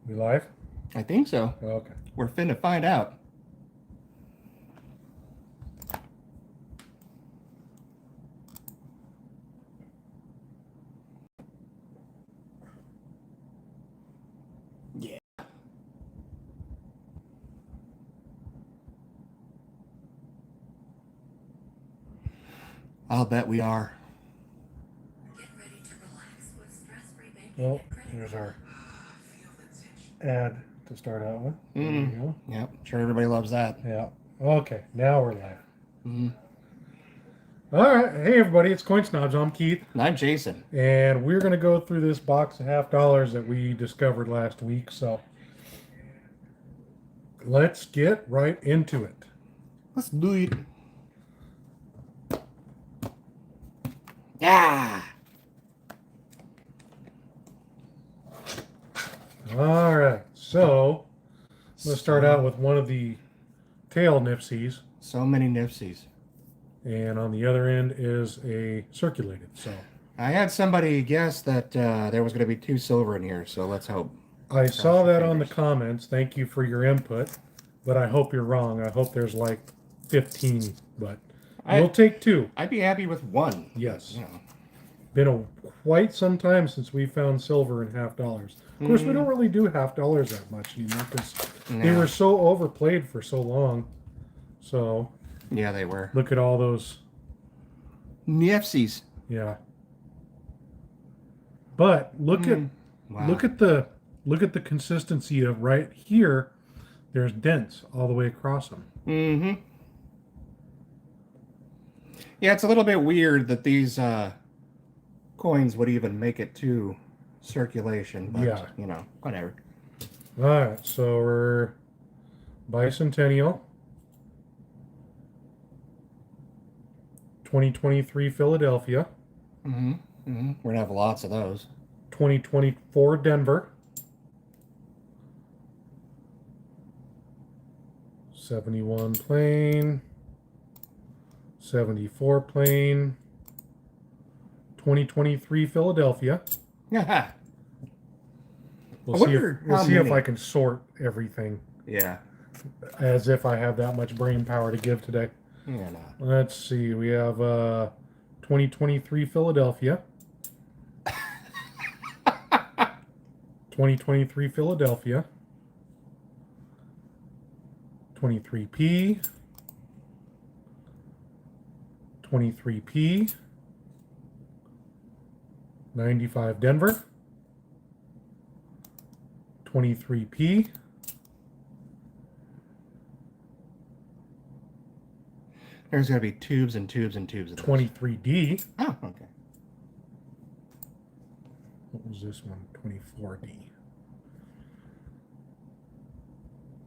We live? I think so. Okay. We're finna find out. Yeah. I'll bet we are. Well, here's our ad to start out with. There you go. Yep. Sure, everybody loves that. Yeah. Okay, now we're live. Mm-hmm. All right. Hey, everybody. It's Coin Snobz. I'm Keith. And I'm Jason. And we're going to go through this box of $50 that we discovered last week. So let's get right into it. Let's do it. Yeah. All right. So let's start out with one of the tail Nipsies. So many Nipsies. And on the other end is a circulated. So I had somebody guess that there was going to be 2 silver in here, so let's hope. I saw that on the comments. Thank you for your input, but I hope you're wrong. I hope there's like 15, but we'll take 2. I'd be happy with 1. Yes. You know. Been quite some time since we found silver in $50. Of course, we don't really do $50 that much anymore because they were so overplayed for so long. So yeah, they were. Look at all those Nipsies. Yeah. But look at the consistency of right here. There's dents all the way across them. Mm-hmm. Yeah, it's a little bit weird that these coins would even make it to circulation, but yeah, you know, whatever. All right, so we're bicentennial, 2023 Philadelphia. Mm-hmm. Mm-hmm. We're gonna have lots of those. 2024 Denver. 71 plain. 74 plain. 2023 Philadelphia. Yeah. We'll see if I can sort everything. Yeah. As if I have that much brain power to give today. Yeah. No. Let's see. We have 2023 Philadelphia. 2023 Philadelphia. 23P. 23P. 95 Denver. 23P. There's going to be tubes and tubes and tubes of those. 23D. Oh, okay. What was this one? 24D.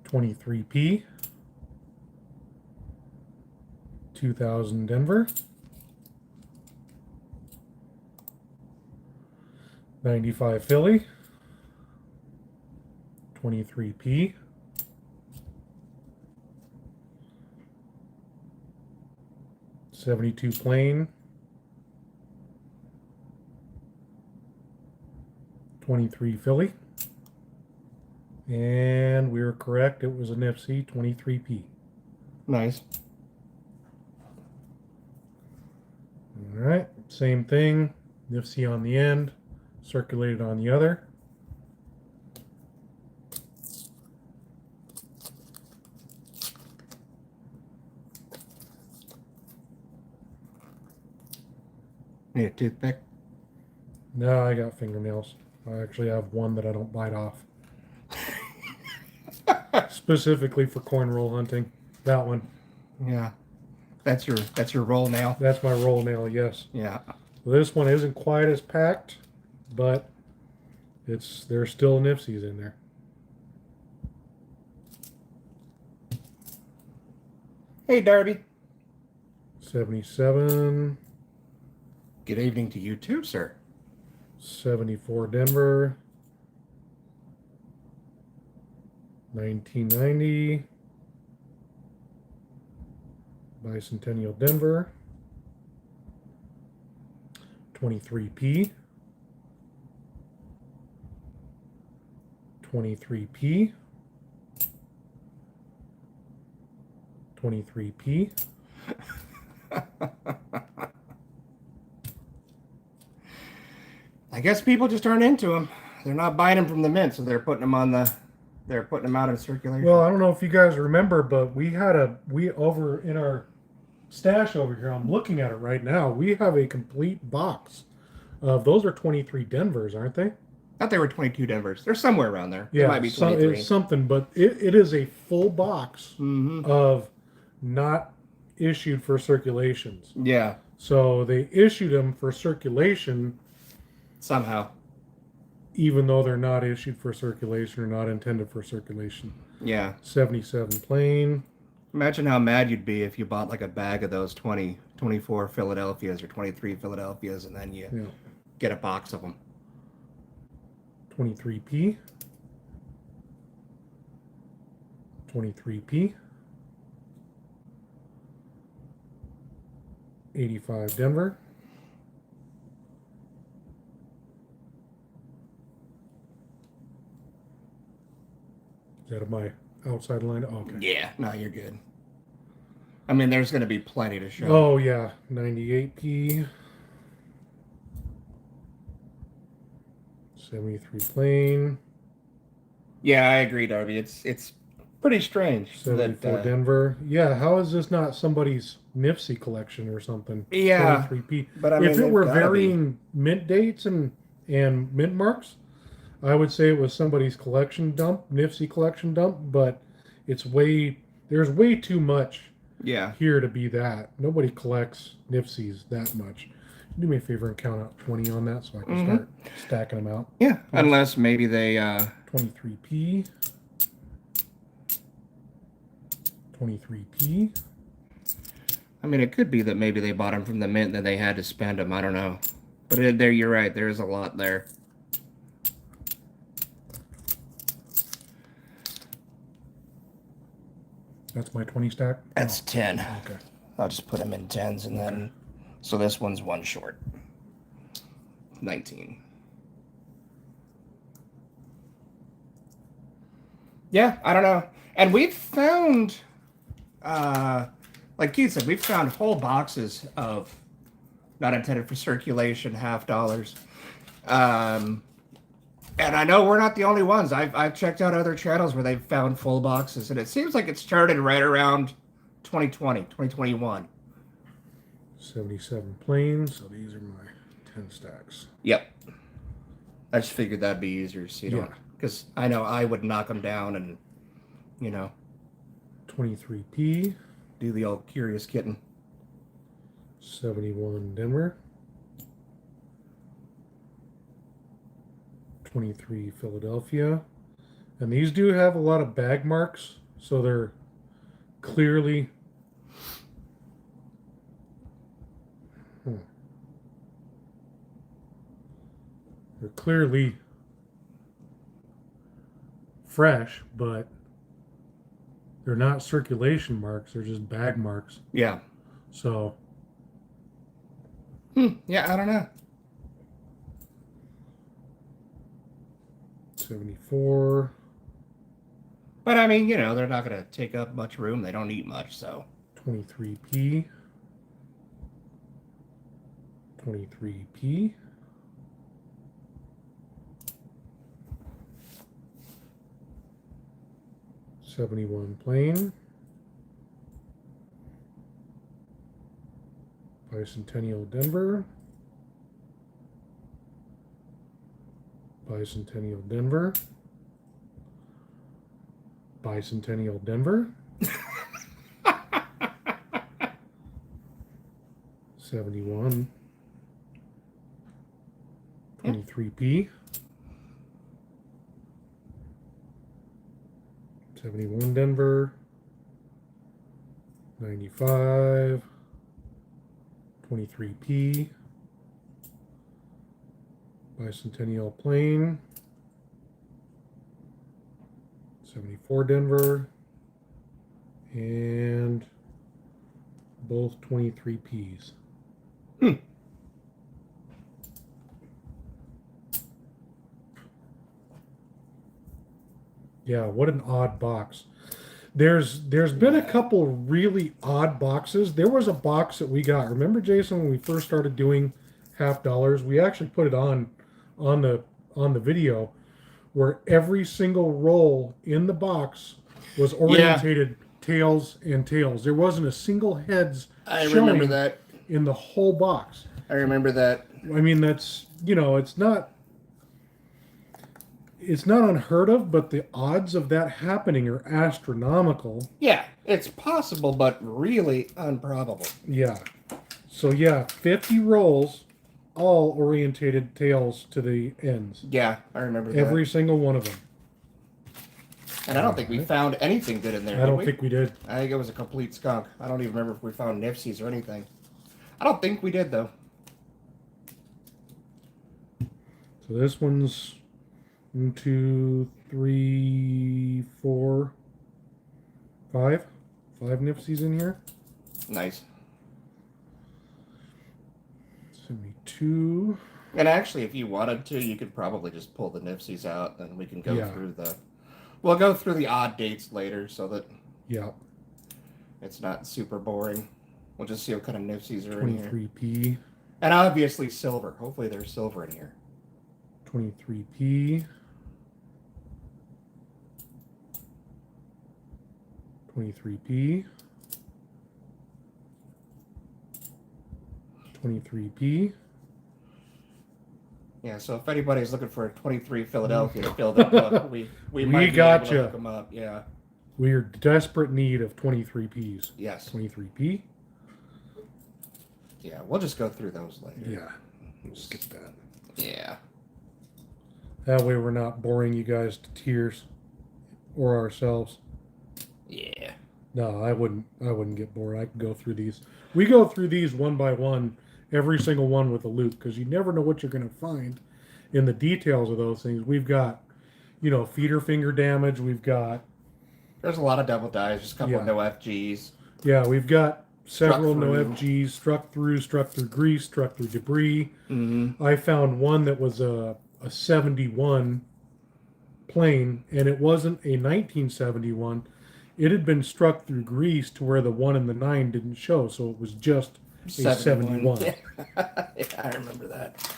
23P. 2000 Denver. 95 Philly. 23P. 72 plain. 23 Philly. And we were correct. It was a Nipsey 23P. Nice. All right. Same thing. Nipsey on the end. Circulated on the other. Need a toothpick? No, I got fingernails. I actually have one that I don't bite off. Specifically for coin roll hunting. That one. Yeah. That's your roll nail? That's my roll nail, yes. Yeah. This one isn't quite as packed, but there's still Nipsies in there. Hey, Darby. 77. Good evening to you too, sir. 74 Denver. 1990. Bicentennial Denver. 23P. 23p. 23p. I guess people just aren't into them. They're not buying them from the mint, so they're putting them on the. They're putting them out in circulation. Well, I don't know if you guys remember, but we over in our stash over here. I'm looking at it right now. We have a complete box of those are 23 Denvers, aren't they? I thought they were 22 Denvers. They're somewhere around there. Yeah, It might be 23. it's something, but it is a full box of not issued for circulations. Yeah. So they issued them for circulation Somehow. even though they're not issued for circulation or not intended for circulation. Yeah. 77 plain. Imagine how mad you'd be if you bought like a bag of those 24 Philadelphias or 23 Philadelphias and then you get a box of them. 23p. 23p. 85 Denver. Is that my outside line? Oh, okay. Yeah, no, you're good. I mean, there's going to be plenty to show. Oh, yeah. 98p. 73 plain. Yeah, I agree, Darby. It's pretty strange. 74 Denver. Yeah, how is this not somebody's Nipsey collection or something? Yeah. 23p. But I mean, if it were gotta varying mint dates and mint marks, I would say it was somebody's collection dump, Nipsey collection dump, but there's way too much here to be that. Nobody collects Nipseys that much. Do me a favor and count out 20 on that so I can start stacking them out. Yeah, unless maybe they 23p. 23p. I mean, it could be that maybe they bought them from the mint and then they had to spend them. I don't know. But there, you're right. There is a lot there. That's my 20 stack? That's 10. Okay. I'll just put them in 10s and then... So this one's one short. 19. Yeah, I don't know. And we've found... like Keith said, we've found whole boxes of not intended for circulation $half. And I know we're not the only ones. I've checked out other channels where they've found full boxes, and it seems like it started right around 2020, 2021. 77 plain, so these are my 10 stacks. Yep. I just figured that'd be easier to see. Because I know I would knock them down and, 23p. Do the old curious kitten. 71 Denver. 23 Philadelphia. And these do have a lot of bag marks, so they're clearly fresh, but they're not circulation marks, they're just bag marks. Yeah. So yeah, I don't know. 74. But I mean, they're not going to take up much room. They don't eat much, so. 23p. 23p. 71 plain. Bicentennial Denver. Bicentennial Denver. Bicentennial Denver. 71. 23p. 71 Denver. 95. 23p. Bicentennial plain. 74 Denver. And both 23p's. Yeah, what an odd box. There's been a couple really odd boxes. There was a box that we got. Remember, Jason, when we first started doing half dollars, we actually put it on the on the video where every single roll in the box was orientated tails and tails. There wasn't a single heads I showing remember that. in the whole box. I remember that. I mean, that's, it's not unheard of, but the odds of that happening are astronomical. Yeah, it's possible, but really improbable. Yeah. So yeah, 50 rolls, all orientated tails to the ends. Yeah, I remember that. Every single one of them. And I don't think we found anything good in there. I don't think we did. I think it was a complete skunk. I don't even remember if we found Nifsies or anything. I don't think we did, though. So this one's 1, 2, 3, 4, 5. 5 Nifsies in here. Nice. Send me 2. And actually, if you wanted to, you could probably just pull the Nifsies out, and we can go through the... We'll go through the odd dates later, so that it's not super boring. We'll just see what kind of Nifsies are in here. 23p. And obviously silver. Hopefully there's silver in here. 23p. 23p. 23p. Yeah, so if anybody's looking for a 23 Philadelphia to fill that book, we might be able to look them up. Yeah. We are desperate need of 23Ps. Yes. 23P. Yeah, we'll just go through those later. Yeah. We'll skip that. Yeah. That way we're not boring you guys to tears or ourselves. Yeah. No, I wouldn't get bored. I could go through these. We go through these one by one, every single one with a loop, because you never know what you're going to find in the details of those things. We've got, feeder finger damage. We've got... There's a lot of double dies, just a couple of no FGs. Yeah, we've got several no FGs, struck through grease, struck through debris. Mm-hmm. I found one that was a 71 plane, and it wasn't a 1971. It had been struck through grease to where the 1 and the 9 didn't show, so it was just a 71. Yeah, I remember that.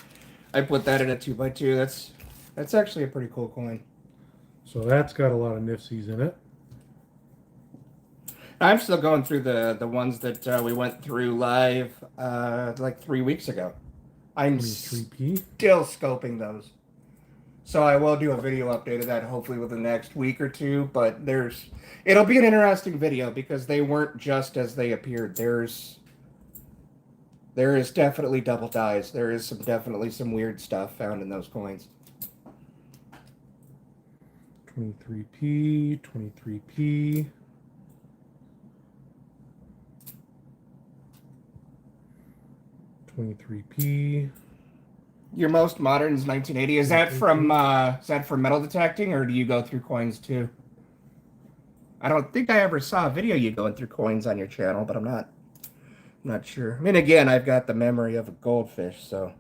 I put that in a 2x2. That's actually a pretty cool coin. So that's got a lot of Nifsies in it. I'm still going through the ones that we went through live like 3 weeks ago. I'm 23p. Still scoping those. So I will do a video update of that hopefully within the next week or two, but it'll be an interesting video because they weren't just as they appeared. There is definitely double dies. There is definitely some weird stuff found in those coins. 23p, 23p. 23p. Your most modern is 1980. Is that from metal detecting, or do you go through coins too? I don't think I ever saw a video you going through coins on your channel, but I'm not sure. I mean, again, I've got the memory of a goldfish, so.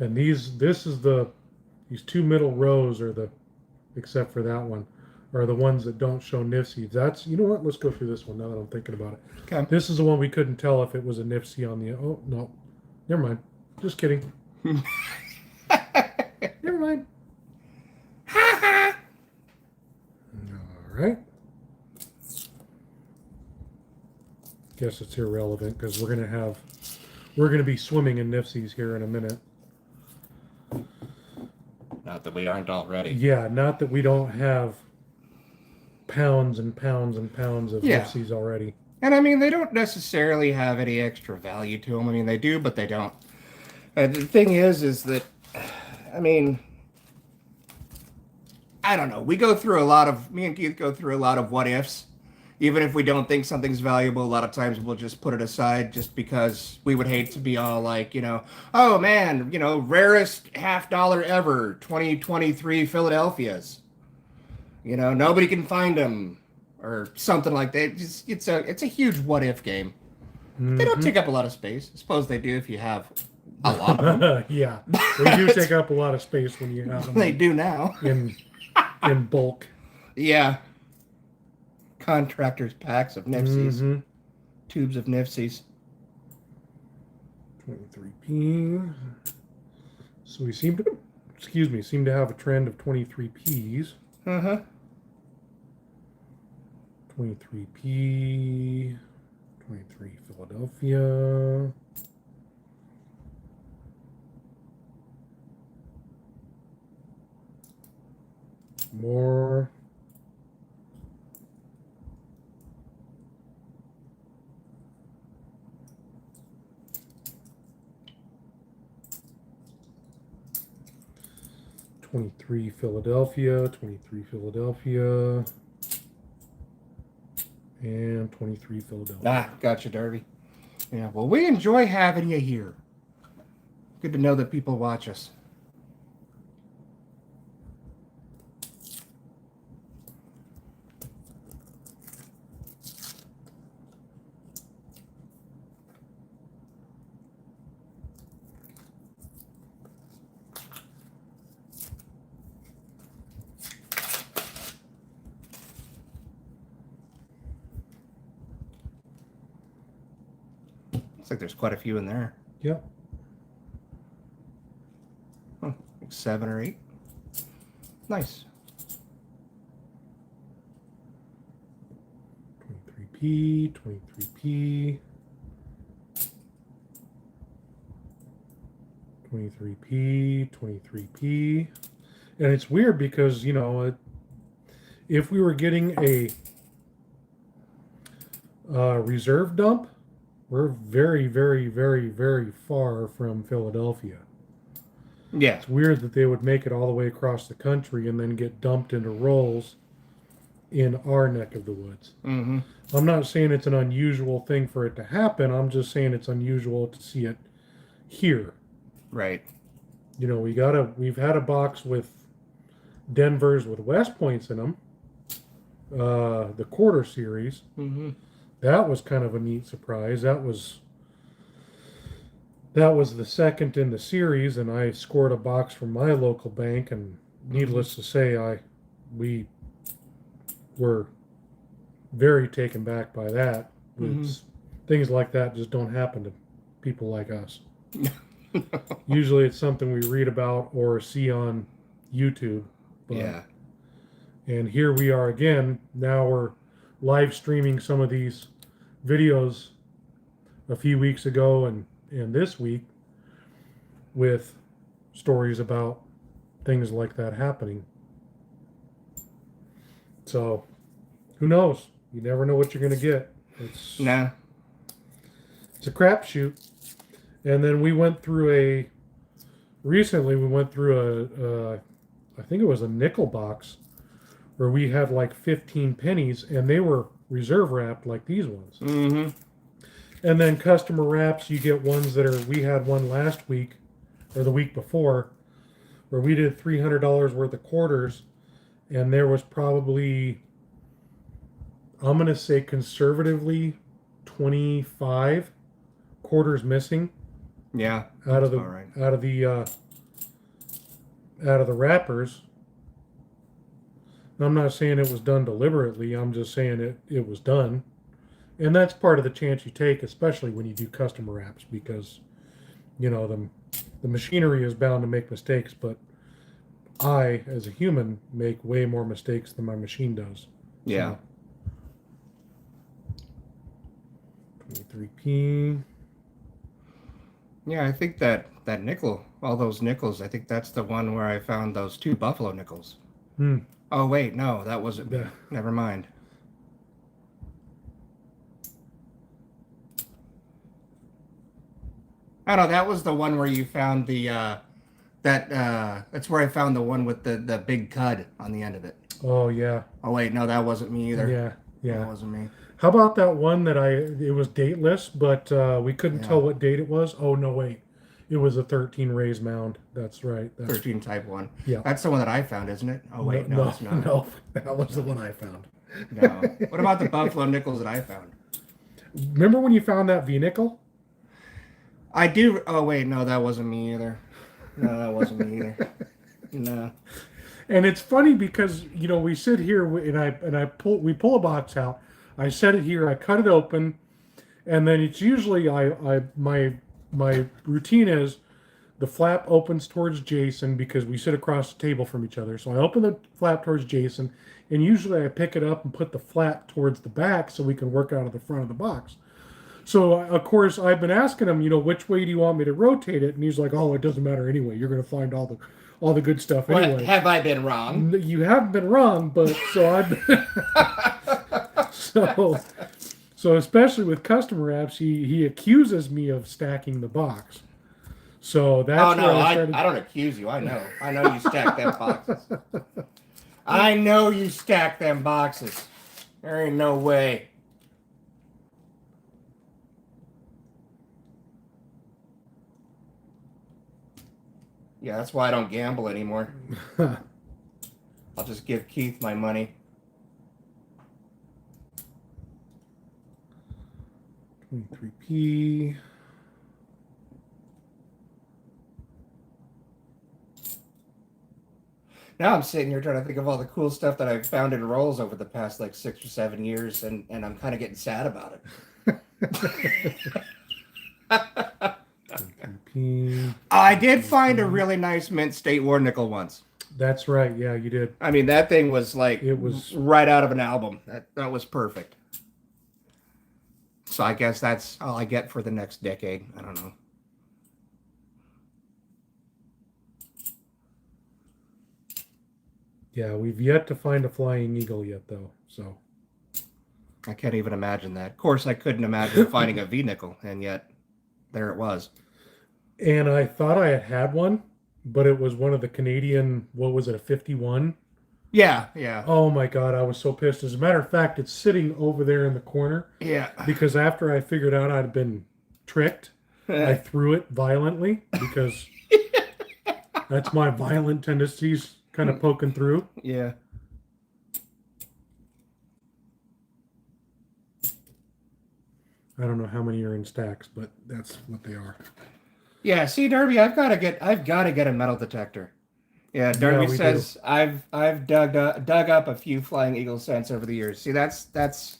And these two middle rows are except for that one, are the ones that don't show Nifsies. That's, you know what? Let's go through this one now that I'm thinking about it. Okay. This is the one we couldn't tell if it was a Nifsie on the. Oh no, never mind. Just kidding. Never mind. All right. Guess it's irrelevant because we're gonna be swimming in Nifsies here in a minute. Not that we aren't already. Yeah, not that we don't have pounds and pounds and pounds of Nifsies already. And I mean, they don't necessarily have any extra value to them. I mean, they do, but they don't. The thing is that, I mean, I don't know. Me and Keith go through a lot of what ifs. Even if we don't think something's valuable, a lot of times we'll just put it aside just because we would hate to be all like, oh man, rarest $50 ever, 2023 Philadelphias. Nobody can find them. or something like that. It's a huge what if game. Mm-hmm. They don't take up a lot of space. I suppose they do if you have a lot of them. Yeah, they do take up a lot of space when you have them. They do now in bulk. Yeah. Contractors packs of Nifsies. Mm-hmm. Tubes of Nifsies. 23p. So we seem to have a trend of 23p's. 23p. 23 Philadelphia. More. $23 Philadelphia, $23 Philadelphia, and $23 Philadelphia. Ah, gotcha, Derby. Yeah, well, we enjoy having you here. Good to know that people watch us. Looks like there's quite a few in there. Yep. Like 7 or 8. Nice. 23p, 23p, 23p, 23p. And it's weird because, you know, if we were getting a reserve dump, we're very, very, very, very far from Philadelphia. Yeah. It's weird that they would make it all the way across the country and then get dumped into rolls in our neck of the woods. Mm-hmm. I'm not saying it's an unusual thing for it to happen. I'm just saying it's unusual to see it here. Right. You know, we've had a box with Denver's with West Points in them. The quarter series. Mm-hmm. That was kind of a neat surprise. That was the second in the series, and I scored a box from my local bank, and needless to say, we were very taken back by that. Things like that just don't happen to people like us. Usually it's something we read about or see on YouTube. But, yeah. And here we are again. Now we're live streaming some of these videos a few weeks ago and this week with stories about things like that happening. So who knows? You never know what you're going to get. It's a crapshoot. And then recently we went through I think it was a nickel box where we had like 15 pennies and they were reserve wrapped like these ones. Mm-hmm. And then customer wraps, you get ones we had one last week or the week before where we did $300 worth of quarters and there was probably, I'm going to say conservatively, 25 quarters missing. Yeah. Out of the wrappers. I'm not saying it was done deliberately. I'm just saying it was done. And that's part of the chance you take, especially when you do customer wraps, because, you know, the machinery is bound to make mistakes, but I, as a human, make way more mistakes than my machine does. Yeah. So, 23p. Yeah, I think that nickel, all those nickels, I think that's the one where I found those 2 buffalo nickels. Oh, wait, no, that wasn't me. Never mind. Oh, no, that was the one where you found that's where I found the one with the big cud on the end of it. Oh, yeah. Oh, wait, no, that wasn't me either. Yeah. That wasn't me. How about that one that it was dateless, but we couldn't tell what date it was? Oh, no, wait. It was a 13 raised mound. That's right. 13 type 1. Yeah. That's the one that I found, isn't it? Oh, wait, no, it's not. No, that was the one I found. No. What about the buffalo nickels that I found? Remember when you found that V-nickel? I do. Oh wait, no, that wasn't me either. No, that wasn't me either. No. And it's funny because we sit here we pull a box out. I set it here. I cut it open, and then it's usually my routine is the flap opens towards Jason because we sit across the table from each other. So I open the flap towards Jason, and usually I pick it up and put the flap towards the back so we can work out of the front of the box. So of course I've been asking him, which way do you want me to rotate it? And he's like, oh, it doesn't matter anyway. You're going to find all the good stuff anyway. What, have I been wrong? You haven't been wrong, but so especially with customer apps, he accuses me of stacking the box. So that's I don't accuse you. I know you stack them boxes. I know you stack them boxes. There ain't no way. Yeah, that's why I don't gamble anymore. I'll just give Keith my money. 23p. Now I'm sitting here trying to think of all the cool stuff that I've found in rolls over the past like 6 or 7 years, and I'm kind of getting sad about it. I did find a really nice mint state war nickel once. That's right. Yeah, you did. I mean, that thing was like it was right out of an album. That was perfect. So I guess that's all I get for the next decade. I don't know. Yeah, we've yet to find a flying eagle yet, though. So I can't even imagine that. Of course, I couldn't imagine finding a V-nickel, and yet there it was. And I thought I had one, but it was one of the Canadian, what was it, a 51? Yeah, yeah. Oh my God, I was so pissed. As a matter of fact, it's sitting over there in the corner. Yeah. Because after I figured out I'd been tricked, I threw it violently because that's my violent tendencies kind of poking through. Yeah. I don't know how many are in stacks, but that's what they are. Yeah, see, Derby, I've got to get a metal detector. Yeah, Derby says do. I've dug up a few flying eagle cents over the years. See, that's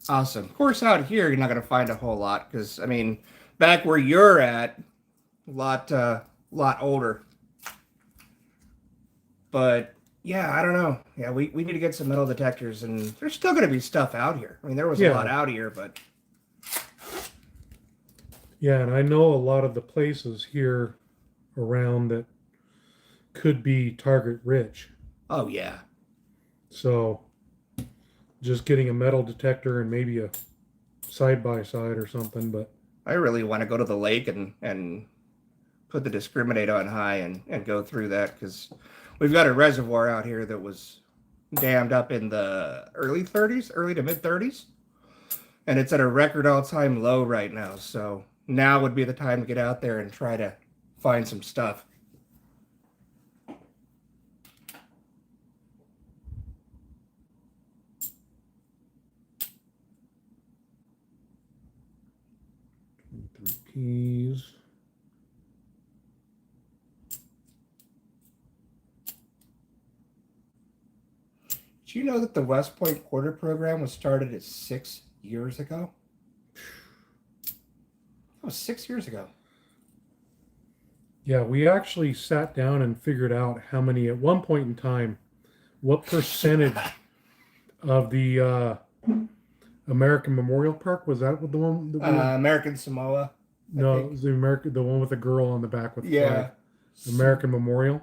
awesome. Of course, out here you're not going to find a whole lot because I mean, back where you're at, a lot older. But yeah, I don't know. Yeah, we need to get some metal detectors, and there's still going to be stuff out here. I mean, there was a lot out here, but. Yeah, and I know a lot of the places here around that could be target rich. Oh, yeah. So just getting a metal detector and maybe a side-by-side or something, but... I really want to go to the lake and put the discriminator on high and go through that because we've got a reservoir out here that was dammed up in the early to mid-30s. And it's at a record all-time low right now, so... Now would be the time to get out there and try to find some stuff. Ps. Did you know that the West Point Quarter program was started 6 years ago? That was 6 years ago. Yeah, we actually sat down and figured out how many, at one point in time, what percentage of the American Memorial Park, was that the one? American Samoa. No, it was the one with the girl on the back with the flag. American Memorial?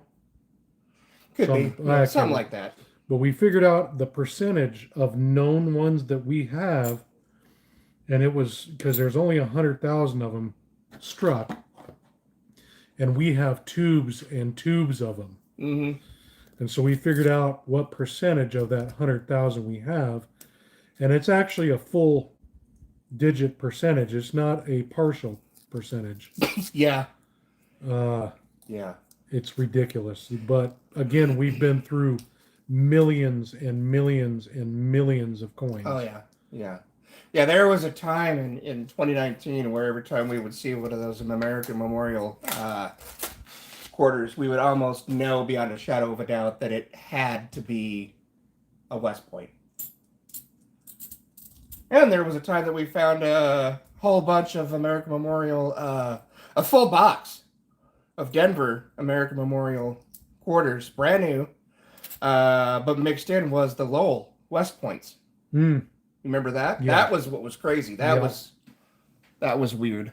Could be. Yeah, something like that. But we figured out the percentage of known ones that we have. And it was because there's only 100,000 of them struck, and we have tubes and tubes of them. Mm-hmm. And so we figured out what percentage of that 100,000 we have, and it's actually a full digit percentage. It's not a partial percentage. Yeah. Yeah. It's ridiculous. But again, we've been through millions and millions and millions of coins. Oh yeah, yeah, yeah. There was a time in 2019 where every time we would see one of those American Memorial quarters, we would almost know beyond a shadow of a doubt that it had to be a West Point. And there was a time that we found a whole bunch of American Memorial, a full box of Denver American Memorial quarters, brand new, but mixed in was the Lowell West Points. Mm. Remember that? Yeah. That was what was crazy. That was weird.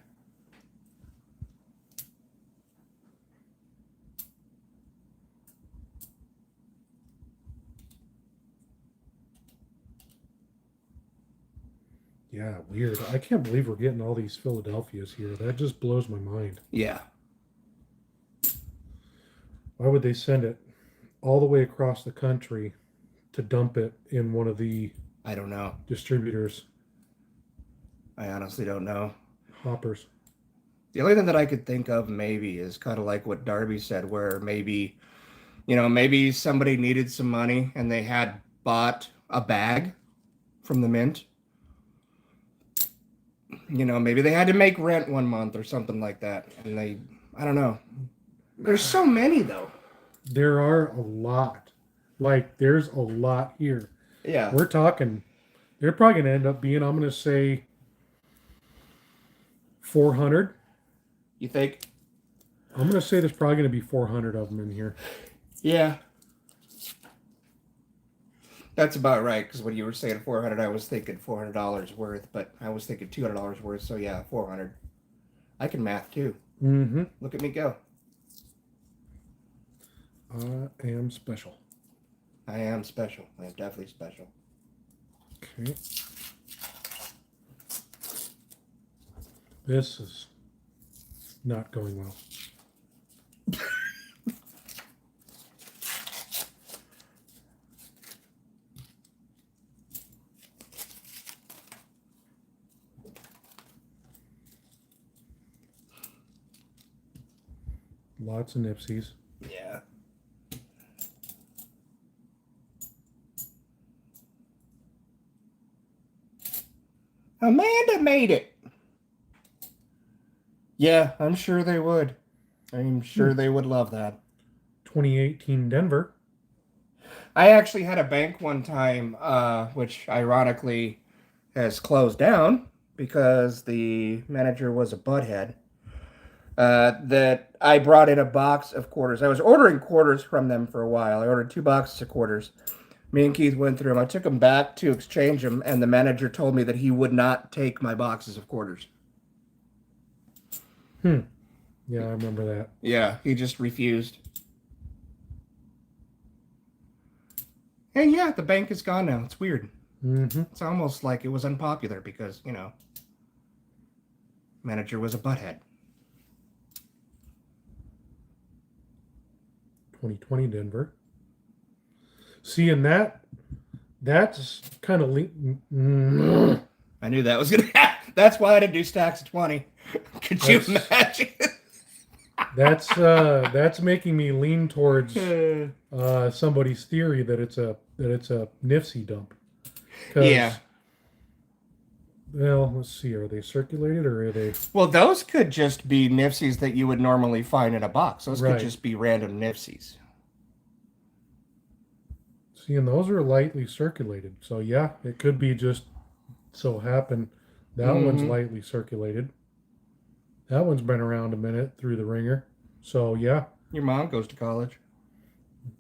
Yeah, weird. I can't believe we're getting all these Philadelphias here. That just blows my mind. Yeah. Why would they send it all the way across the country to dump it in one of the I don't know. distributors? I honestly don't know. Hoppers. The only thing that I could think of maybe is kind of like what Darby said, where maybe, maybe somebody needed some money and they had bought a bag from the mint. Maybe they had to make rent one month or something like that. And I don't know. There's so many though. There are a lot. Like, there's a lot here. Yeah. We're talking, they're probably going to end up being, I'm going to say, 400. You think? I'm going to say there's probably going to be 400 of them in here. Yeah. That's about right, because when you were saying 400, I was thinking $400 worth, but I was thinking $200 worth, so yeah, 400. I can math too. Mm-hmm. Look at me go. I am special. I am special. I am definitely special. Okay. This is not going well. Lots of nipsies. Yeah. Amanda made it. Yeah, I'm sure they would. I'm sure they would love that. 2018 Denver. I actually had a bank one time, which ironically has closed down because the manager was a butthead. That I brought in a box of quarters. I was ordering quarters from them for a while. I ordered 2 boxes of quarters. Me and Keith went through them. I took them back to exchange them, and the manager told me that he would not take my boxes of quarters. Yeah, I remember that. Yeah, he just refused. And yeah, the bank is gone now. It's weird. Mm-hmm. It's almost like it was unpopular because, manager was a butthead. 2020 Denver. See, and that's kind of I knew that was gonna happen. That's why I didn't do stacks of 20. Could you imagine? That's making me lean towards somebody's theory that it's a nifsy dump. Yeah. Well, let's see. Are they circulated or are they? Well, those could just be nifsies that you would normally find in a box. Those could just be random nifsies. See, and those are lightly circulated. So yeah, it could be just so happen that one's lightly circulated. That one's been around a minute through the ringer. So yeah. Your mom goes to college.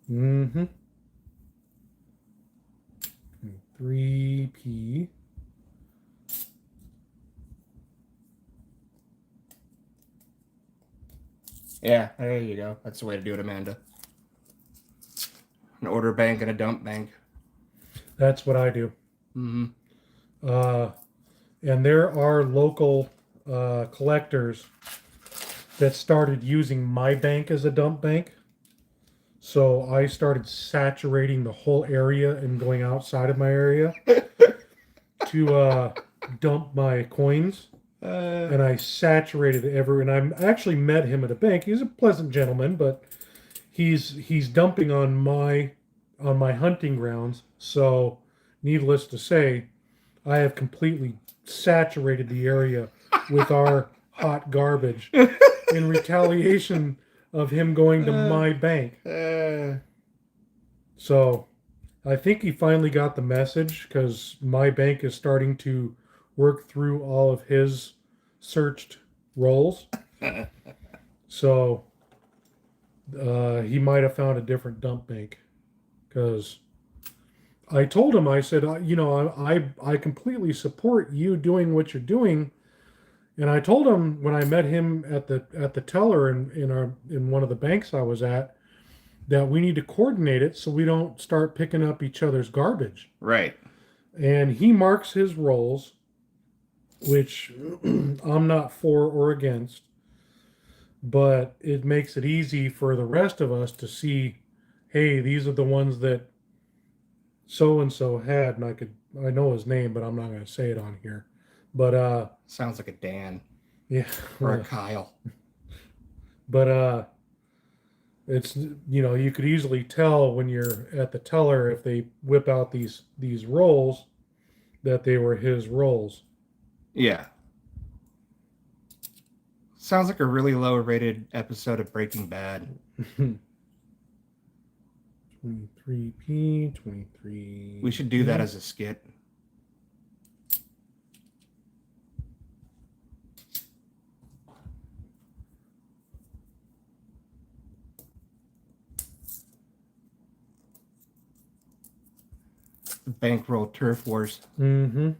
3P. Yeah, there you go. That's the way to do it, Amanda. An order bank and a dump bank. That's what I do. And there are local collectors that started using my bank as a dump bank. So I started saturating the whole area and going outside of my area to dump my coins. And I saturated and I actually met him at a bank. He's a pleasant gentleman, but he's dumping on my on my hunting grounds. So, needless to say, I have completely saturated the area with our hot garbage in retaliation of him going to my bank. So, I think he finally got the message because my bank is starting to work through all of his searched rolls. So, he might have found a different dump bank because I told him, I said, I completely support you doing what you're doing. And I told him when I met him at the teller in one of the banks I was at that we need to coordinate it so we don't start picking up each other's garbage. Right. And he marks his rolls, which I'm not for or against, but it makes it easy for the rest of us to see, hey, these are the ones that so and so had, and I know his name, but I'm not going to say it on here. But sounds like a Dan. Yeah. Or a Kyle. But it's, you could easily tell when you're at the teller if they whip out these rolls that they were his rolls. Yeah. Sounds like a really low-rated episode of Breaking Bad. 23p, 23. We should do that as a skit. The bankroll turf wars. Mm-hmm.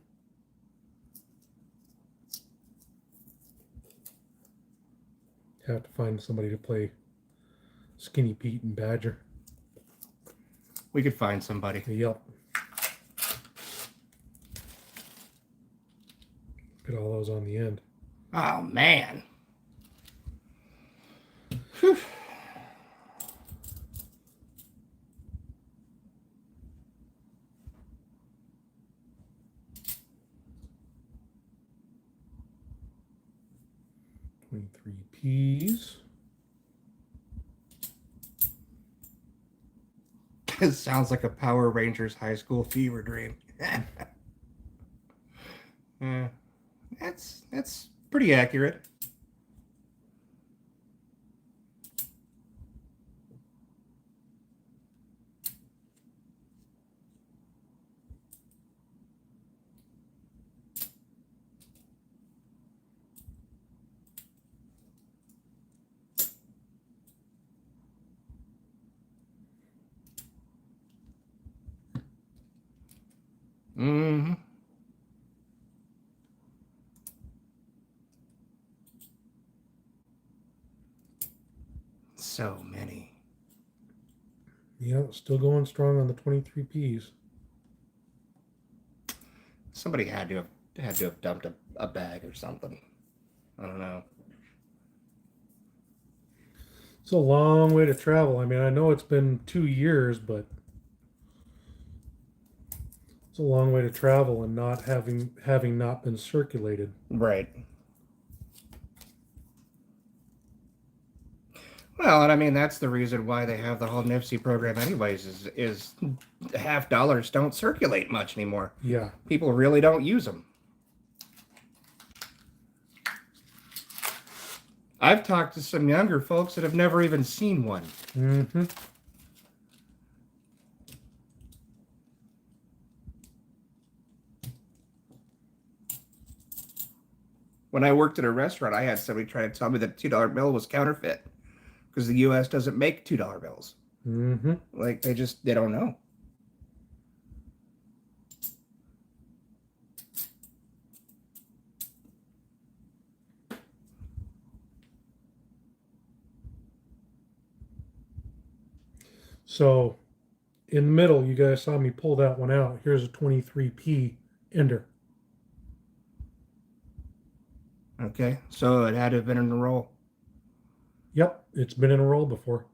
Have to find somebody to play Skinny Pete and Badger. We could find somebody. Yep. Get all those on the end. Oh, man. Whew. P's. It sounds like a Power Rangers high school fever dream. That's pretty accurate. Mm-hmm. So many. Yeah, still going strong on the 23Ps. Somebody had to have dumped a bag or something. I don't know. It's a long way to travel. I mean, I know it's been 2 years, but it's a long way to travel and not having not been circulated. Right. Well, and I mean that's the reason why they have the whole NIFC program, anyways. Is $half don't circulate much anymore. Yeah. People really don't use them. I've talked to some younger folks that have never even seen one. Mm-hmm. When I worked at a restaurant, I had somebody try to tell me that $2 bill was counterfeit because the U.S. doesn't make $2 bills. Mm-hmm. Like they don't know. So, in the middle, you guys saw me pull that one out. Here's a 23P ender. Okay, so it had to have been in a roll. Yep, it's been in a roll before.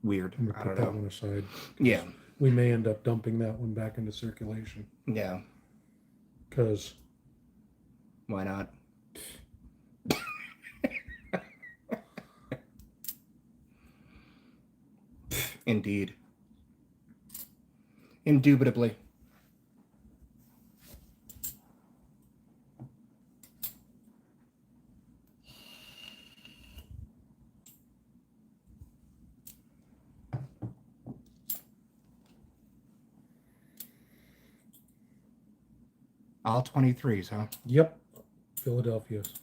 Weird. I'm gonna I put don't that know. one aside. Yeah. We may end up dumping that one back into circulation. Yeah. Because why not? Indeed. Indubitably. All 23s, huh? Yep. Philadelphia's.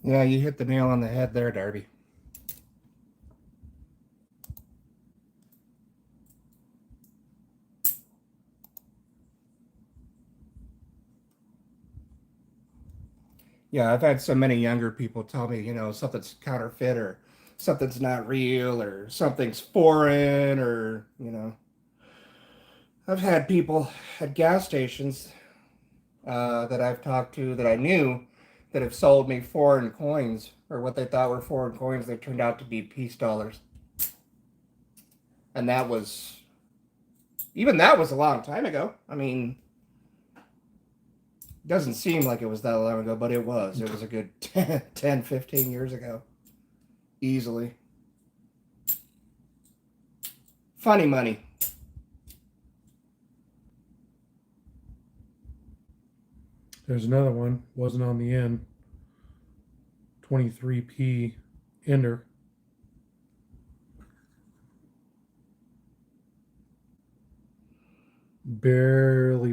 Yeah, you hit the nail on the head there, Darby. Yeah, I've had so many younger people tell me, something's counterfeit or something's not real or something's foreign or, I've had people at gas stations that I've talked to that I knew that have sold me foreign coins or what they thought were foreign coins that turned out to be peace dollars. And that was a long time ago. I mean, it doesn't seem like it was that long ago, but it was. It was a good 10, 15 years ago. Easily. Funny money. There's another one. Wasn't on the end. 23p ender. Barely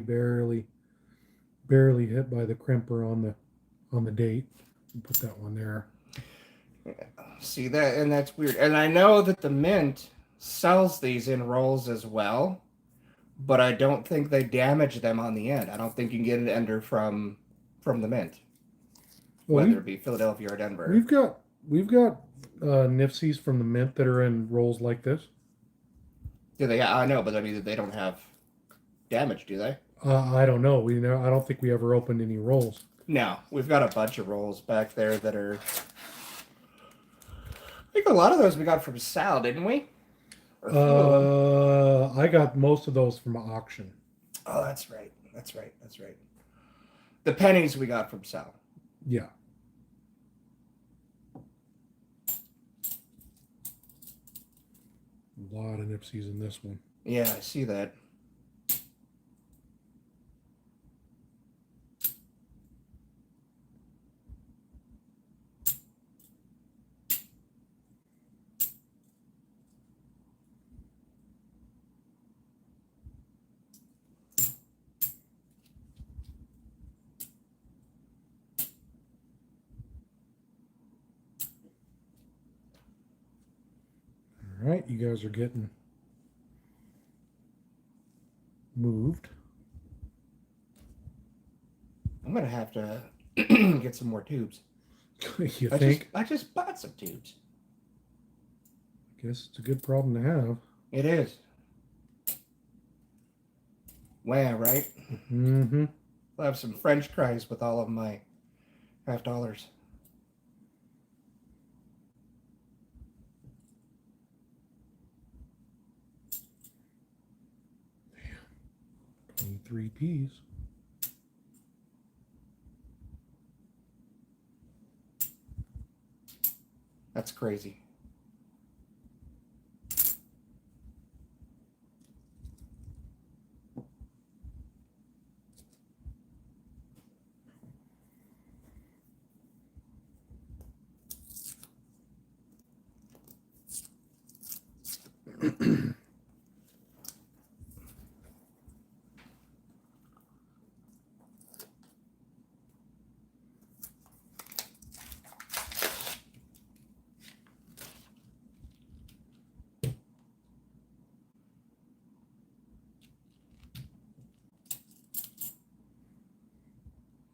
hit by the crimper on the date. Put that one there. See that, and that's weird. And I know that the Mint sells these in rolls as well, but I don't think they damage them on the end. I don't think you can get an ender from the Mint, whether it be Philadelphia or Denver. We've got Nifsies from the Mint that are in rolls like this. Do they? I know, but I mean, they don't have damage, do they? I don't know. I don't think we ever opened any rolls. No, we've got a bunch of rolls back there that are. I think a lot of those we got from Sal, didn't we? I got most of those from auction. Oh, that's right. The pennies we got from Sal. Yeah. A lot of Nipsies in this one. Yeah, I see that. All right, you guys are getting moved. I'm gonna have to get some more tubes. You think? I just bought some tubes. I guess it's a good problem to have. It is. Wow, right? Mm-hmm. I'll have some French fries with all of my $50. 23p's. That's crazy.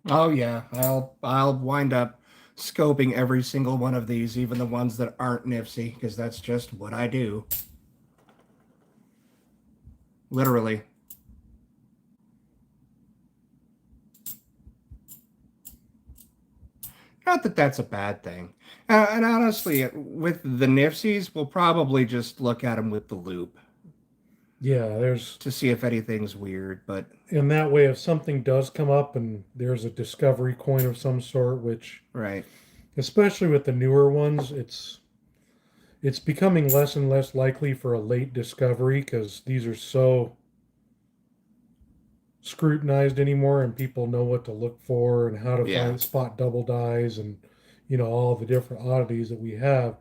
Oh yeah, I'll wind up scoping every single one of these, even the ones that aren't nifty, because that's just what I do. Literally. Not that that's a bad thing. And honestly, with the nifties, we'll probably just look at them with the loop. Yeah, there's to see if anything's weird, but in that way, if something does come up and there's a discovery coin of some sort, which right. especially with the newer ones, it's becoming less and less likely for a late discovery because these are so scrutinized anymore and people know what to look for and how to find spot double dies and all the different oddities that we have.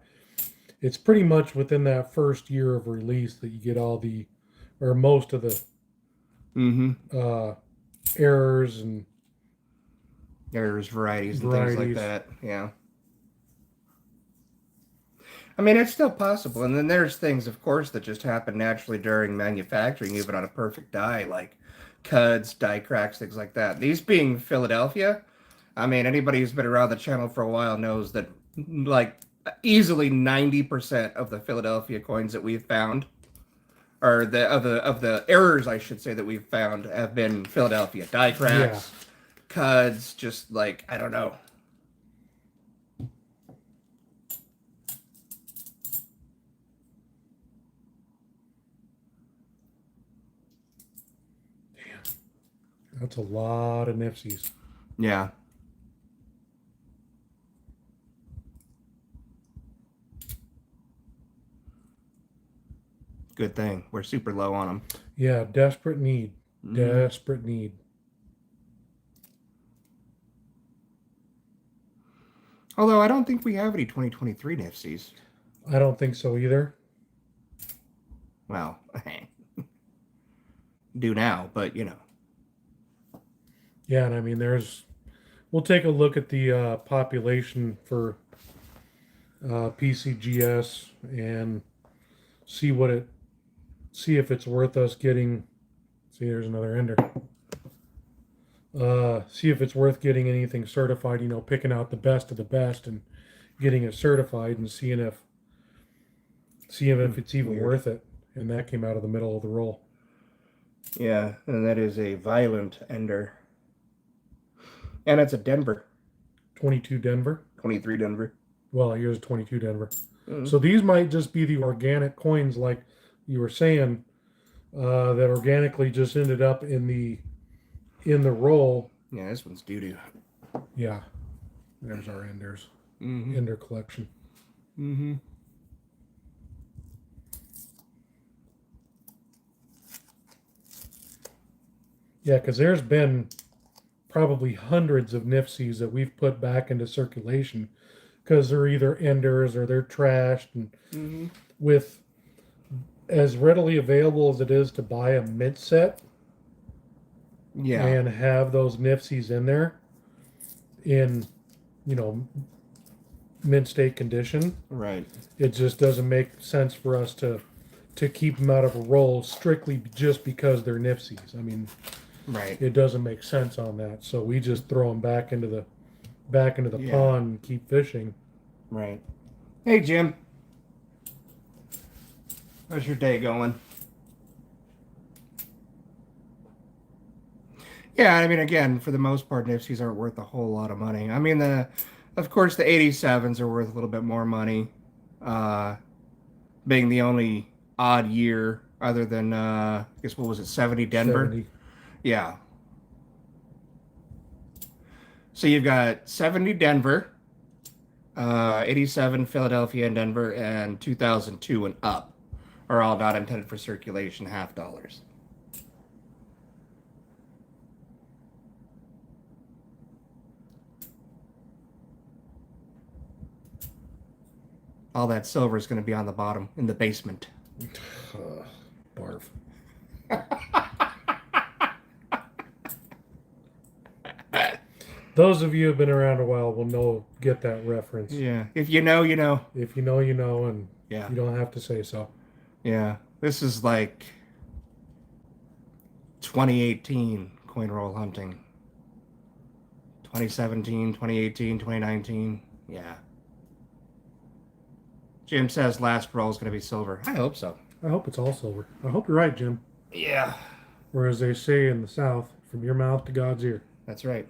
It's pretty much within that first year of release that you get all the or most of the errors and varieties and things like that. Yeah. I mean, it's still possible. And then there's things, of course, that just happen naturally during manufacturing, even on a perfect die, like cuds, die cracks, things like that. These being Philadelphia, I mean, anybody who's been around the channel for a while knows that, like, easily 90% of the Philadelphia coins that we've found, or of the errors, I should say, that we've found have been Philadelphia die cracks, cuds, just like, I don't know. That's a lot of nifties. Yeah. Good thing. We're super low on them. Yeah, desperate need. Desperate need. Although I don't think we have any 2023 nifties. I don't think so either. Well, do now, but you know. Yeah, and I mean, we'll take a look at the population for PCGS and see if it's worth us getting. See, there's another ender. See if it's worth getting anything certified. Picking out the best of the best and getting it certified and seeing if it's even worth it. And that came out of the middle of the roll. Yeah, and that is a violent ender. And it's a Denver. 22 Denver. 23 Denver. Well, here's a 22 Denver. So these might just be the organic coins, like you were saying, that organically just ended up in the roll. Yeah, this one's doo-doo. Yeah. There's our enders. Ender collection. Yeah, because there's been probably hundreds of nifties that we've put back into circulation because they're either enders or they're trashed. And with as readily available as it is to buy a mint set and have those nifties in there in, mint state condition. Right. It just doesn't make sense for us to keep them out of a roll strictly just because they're nifties. I mean, right. It doesn't make sense on that. So we just throw them back into the pond and keep fishing. Right. Hey, Jim. How's your day going? Yeah, I mean, again, for the most part, nifties aren't worth a whole lot of money. I mean, of course, the 87s are worth a little bit more money, being the only odd year other than, I guess, what was it, 70 Denver? 70. Yeah. So you've got 70 Denver, 87 Philadelphia and Denver, and 2002 and up are all not intended for circulation, $half. All that silver is going to be on the bottom in the basement. Barf. Those of you who have been around a while will get that reference. Yeah. If you know, you know. If you know, you know, and you don't have to say so. Yeah. This is like 2018 coin roll hunting. 2017, 2018, 2019. Yeah. Jim says last roll is going to be silver. I hope so. I hope it's all silver. I hope you're right, Jim. Yeah. Or as they say in the South, from your mouth to God's ear. That's right.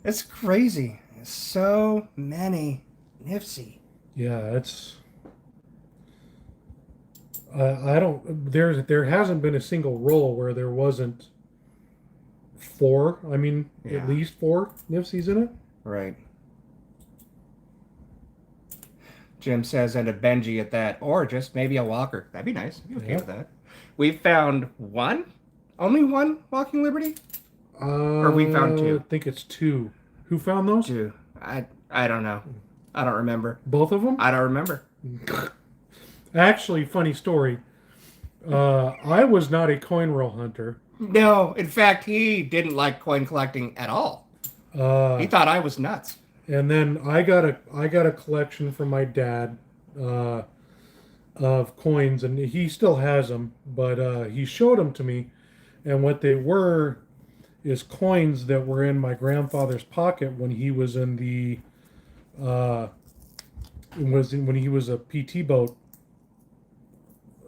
It's crazy. So many Nifty. Yeah, it's. I don't. There hasn't been a single roll where there wasn't 4. I mean, at least 4 Nifties in it. Right. Jim says, and a Benji at that, or just maybe a Walker. That'd be nice. I'd be okay with that. We found only one Walking Liberty. Or we found 2. I think it's 2. Who found those? 2. I don't know. I don't remember. Both of them? I don't remember. Actually, funny story. I was not a coin roll hunter. No, in fact, he didn't like coin collecting at all. He thought I was nuts. And then I got a collection from my dad of coins, and he still has them, but he showed them to me, and what they were is coins that were in my grandfather's pocket when he was in the when he was a PT boat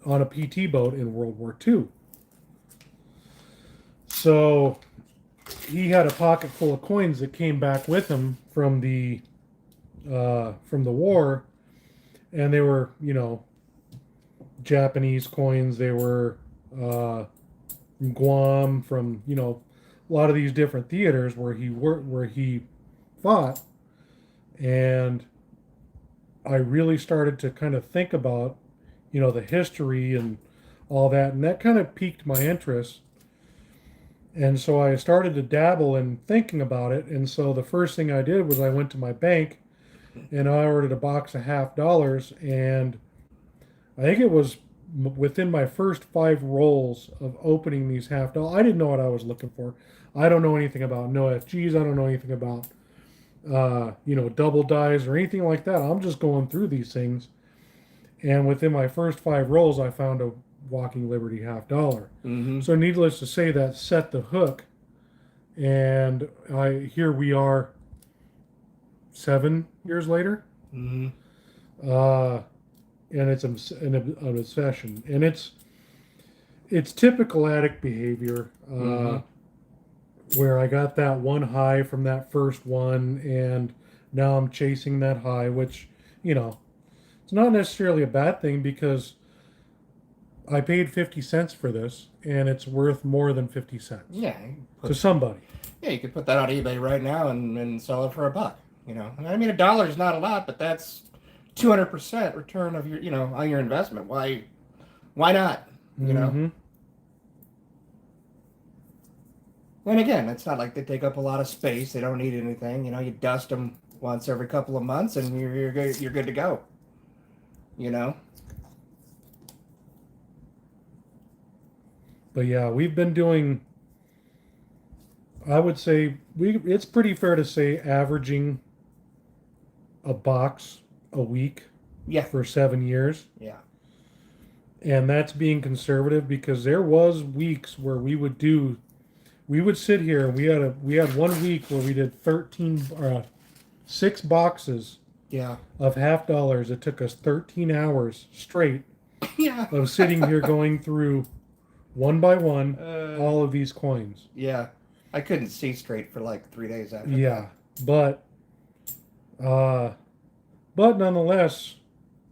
on a PT boat in World War II. So he had a pocket full of coins that came back with him from the war, and they were, Japanese coins. They were from Guam, from a lot of these different theaters where he fought, and I really started to kind of think about the history and all that, and that kind of piqued my interest. And so I started to dabble in thinking about it. And so the first thing I did was I went to my bank and I ordered a box of $50. And I think it was within my first 5 rolls of opening these $50. I didn't know what I was looking for. I don't know anything about no FGs. I don't know anything about, double dies or anything like that. I'm just going through these things. And within my first 5 rolls, I found a Walking Liberty $50. Mm-hmm. So needless to say, that set the hook, and here we are 7 years later. Mm-hmm. And it's an obsession, and it's typical addict behavior, where I got that one high from that first one, and now I'm chasing that high, which it's not necessarily a bad thing, because I paid 50 cents for this, and it's worth more than 50 cents. Yeah. To somebody. Yeah, you could put that on eBay right now and sell it for $1. I mean, $1 is not a lot, but that's 200% return of your, on your investment. Why not? And again, it's not like they take up a lot of space. They don't need anything. You dust them once every couple of months, and you're good to go. But yeah, we've been doing, I would say, it's pretty fair to say averaging a box a week for 7 years. Yeah. And that's being conservative, because there was weeks where we would sit here, and we had 1 week where we did 6 boxes of $50. It took us 13 hours straight of sitting here going through one by one all of these coins. Yeah. I couldn't see straight for like 3 days after that. But nonetheless,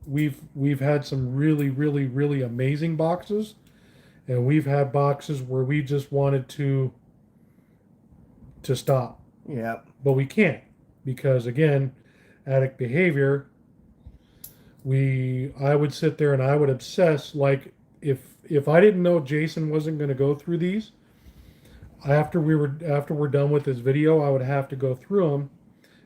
we've had some really, really, really amazing boxes, and we've had boxes where we just wanted to stop. Yeah. But we can't, because again, addict behavior. I would sit there and I would obsess, like if I didn't know Jason wasn't going to go through these, after we're done with this video, I would have to go through them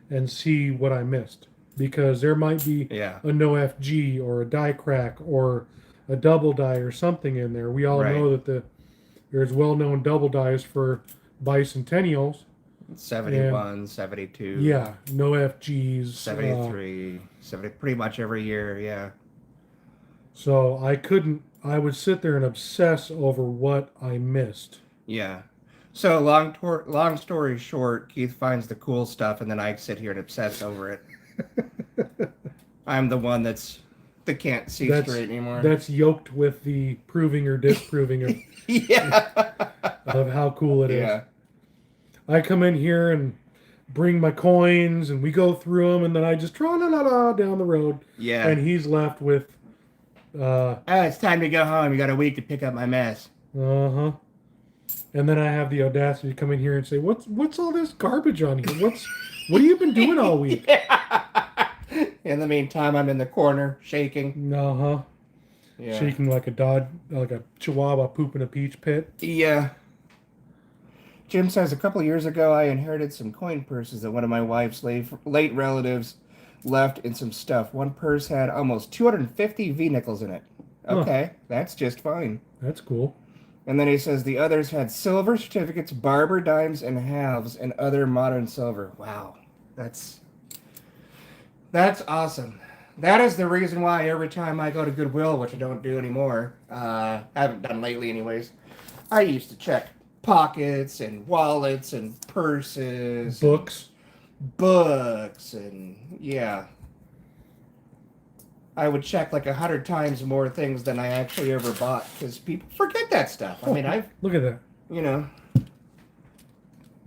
and see what I missed, because there might be a no FG or a die crack or a double die or something in there. We all know that there's well-known double dies for bicentennials. 71, 72. Yeah, no FGs. 73, 70, pretty much every year, yeah. So I would sit there and obsess over what I missed. Yeah. So long story short, Keith finds the cool stuff, and then I sit here and obsess over it. I'm the one that can't see straight anymore. That's yoked with the proving or disproving of, of how cool it is. I come in here and bring my coins, and we go through them, and then I just down the road. Yeah. And he's left with... it's time to go home. You got a week to pick up my mess. Uh-huh. And then I have the audacity to come in here and say, what's all this garbage on here? What have you been doing all week? In the meantime, I'm in the corner shaking. Uh-huh. Yeah. Shaking like a chihuahua pooping a peach pit. Yeah. Jim says, a couple of years ago, I inherited some coin purses that one of my wife's late relatives left in some stuff. One purse had almost 250 V-nickels in it. Okay, that's just fine. That's cool. And then he says the others had silver certificates, barber dimes, and halves, and other modern silver. Wow, that's awesome. That is the reason why every time I go to Goodwill, which I don't do anymore, I haven't done lately anyways, I used to check pockets and wallets and purses. Books, and yeah. I would check like 100 times more things than I actually ever bought, because people forget that stuff. I mean, look at that. You know,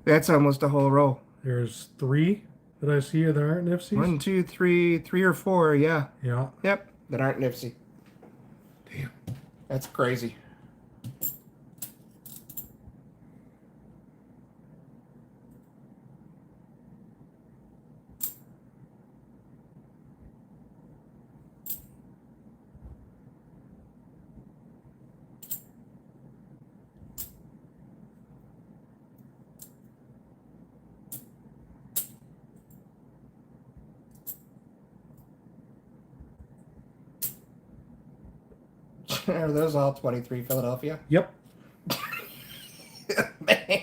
that's almost a whole row. There's 3 that I see that aren't Nipsey's. 1, 2, 3, 3 or 4, yeah. Yeah. Yep, that aren't Nipsey. Damn. That's crazy. Are those all 23 Philadelphia? Yep. Man.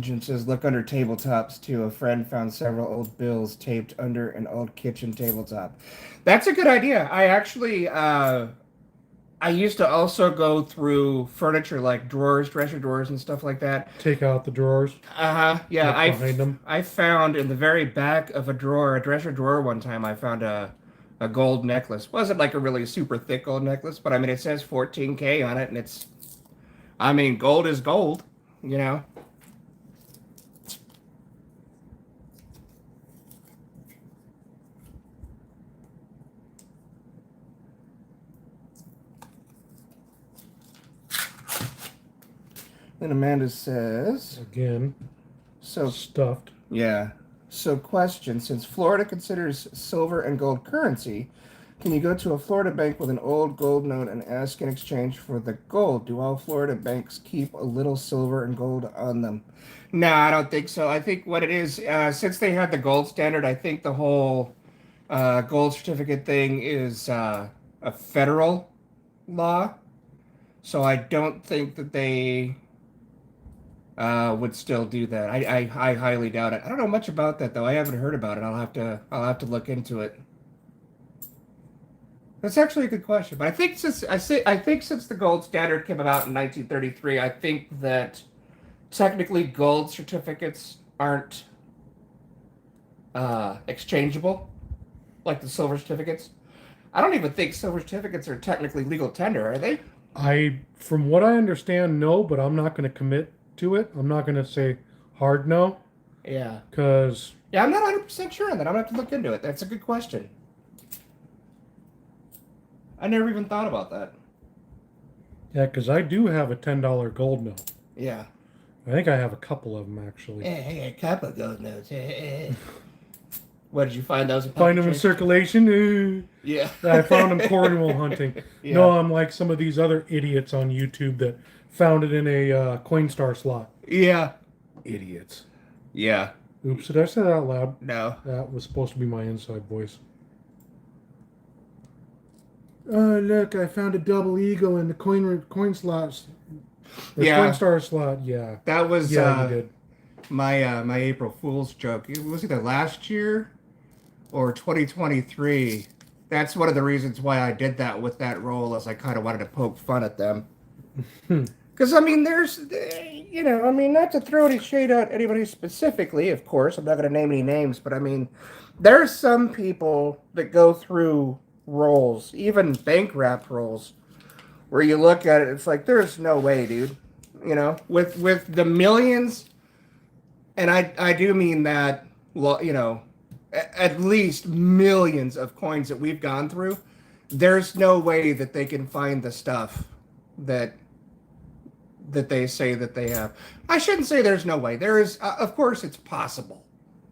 Jim says, look under tabletops too. A friend found several old bills taped under an old kitchen tabletop. That's a good idea. I actually... I used to also go through furniture like drawers, dresser drawers, and stuff like that. Take out the drawers. Yeah, behind them. I found in the very back of a drawer, a dresser drawer, one time. I found a gold necklace. Wasn't like a really super thick gold necklace, but I mean it says 14K on it, and it's, I mean, gold is gold, you know. Then Amanda says... Again, so stuffed. Yeah. So question, since Florida considers silver and gold currency, can you go to a Florida bank with an old gold note and ask in exchange for the gold? Do all Florida banks keep a little silver and gold on them? No, I don't think so. I think what it is, since they had the gold standard, I think the whole gold certificate thing is a federal law. So I don't think that they... would still do that. I highly doubt it. I don't know much about that though. I haven't heard about it. I'll have to look into it. That's actually a good question. But I think since the gold standard came about in 1933, I think that technically gold certificates aren't exchangeable like the silver certificates. I don't even think silver certificates are technically legal tender, are they? From what I understand, no, but I'm not going to commit to it. I'm not going to say hard no. Yeah. Because... Yeah, I'm not 100% sure on that. I'm going to have to look into it. That's a good question. I never even thought about that. Yeah, because I do have a $10 gold note. Yeah. I think I have a couple of them actually. I got a couple of those notes. Where did you find those? Find them in circulation. Yeah. I found them cornhole hunting. Yeah. No, I'm like some of these other idiots on YouTube that found it in a Coinstar slot. Yeah. Idiots. Yeah. Oops, did I say that out loud? No. That was supposed to be my inside voice. Oh, look, I found a double eagle in the coin slots. The Coinstar slot, yeah. That was you did. My April Fool's joke. It was either last year or 2023. That's one of the reasons why I did that with that role, as I kind of wanted to poke fun at them. Because, I mean, there's, not to throw any shade at anybody specifically, of course. I'm not going to name any names, but I mean, there's some people that go through roles, even bank wrapped roles, where you look at it, it's like, there's no way, dude. With the millions, and I do mean that, well, at least millions of coins that we've gone through, there's no way that they can find the stuff that they say that they have. I shouldn't say there's no way. There is, of course, it's possible.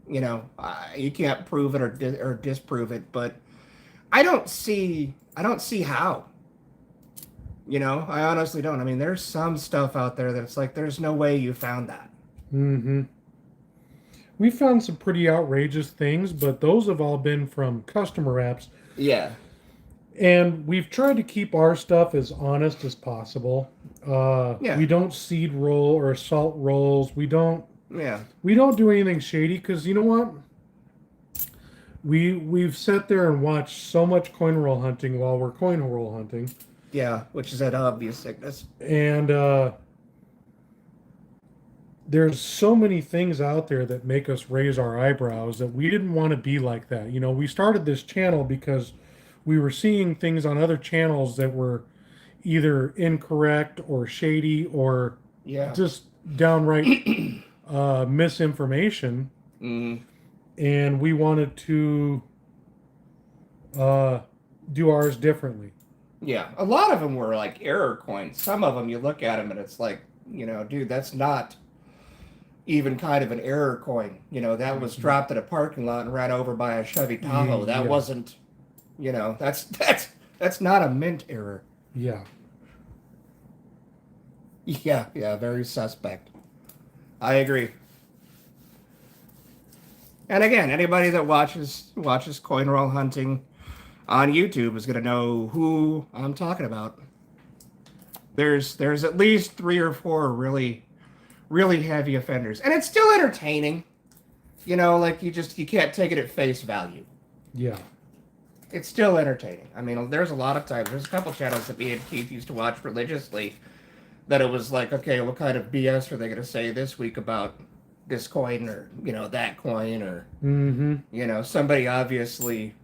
You can't prove it or disprove it, but I don't see how. I honestly don't. I mean, there's some stuff out there that it's like, there's no way you found that. Mm-hmm. We found some pretty outrageous things, but those have all been from customer apps. Yeah. And we've tried to keep our stuff as honest as possible. We don't seed roll or assault rolls. We don't do anything shady, because you know what? We've sat there and watched so much coin roll hunting while we're coin roll hunting. Yeah, which is an obvious sickness. And there's so many things out there that make us raise our eyebrows that we didn't want to be like that. We started this channel because we were seeing things on other channels that were either incorrect or shady or just downright misinformation. Mm. And we wanted to do ours differently. Yeah, a lot of them were like error coins. Some of them, you look at them and it's like, dude, that's not even kind of an error coin. That was dropped at a parking lot and ran over by a Chevy Tahoe. That wasn't, that's not a mint error. Yeah. Yeah, very suspect. I agree. And again, anybody that watches coin roll hunting on YouTube is going to know who I'm talking about. There's at least 3 or 4 really, really heavy offenders, and it's still entertaining. Like you can't take it at face value. Yeah. It's still entertaining. I mean, there's a lot of times. There's a couple channels that me and Keith used to watch religiously that it was like, okay, what kind of BS are they going to say this week about this coin or, that coin or, somebody obviously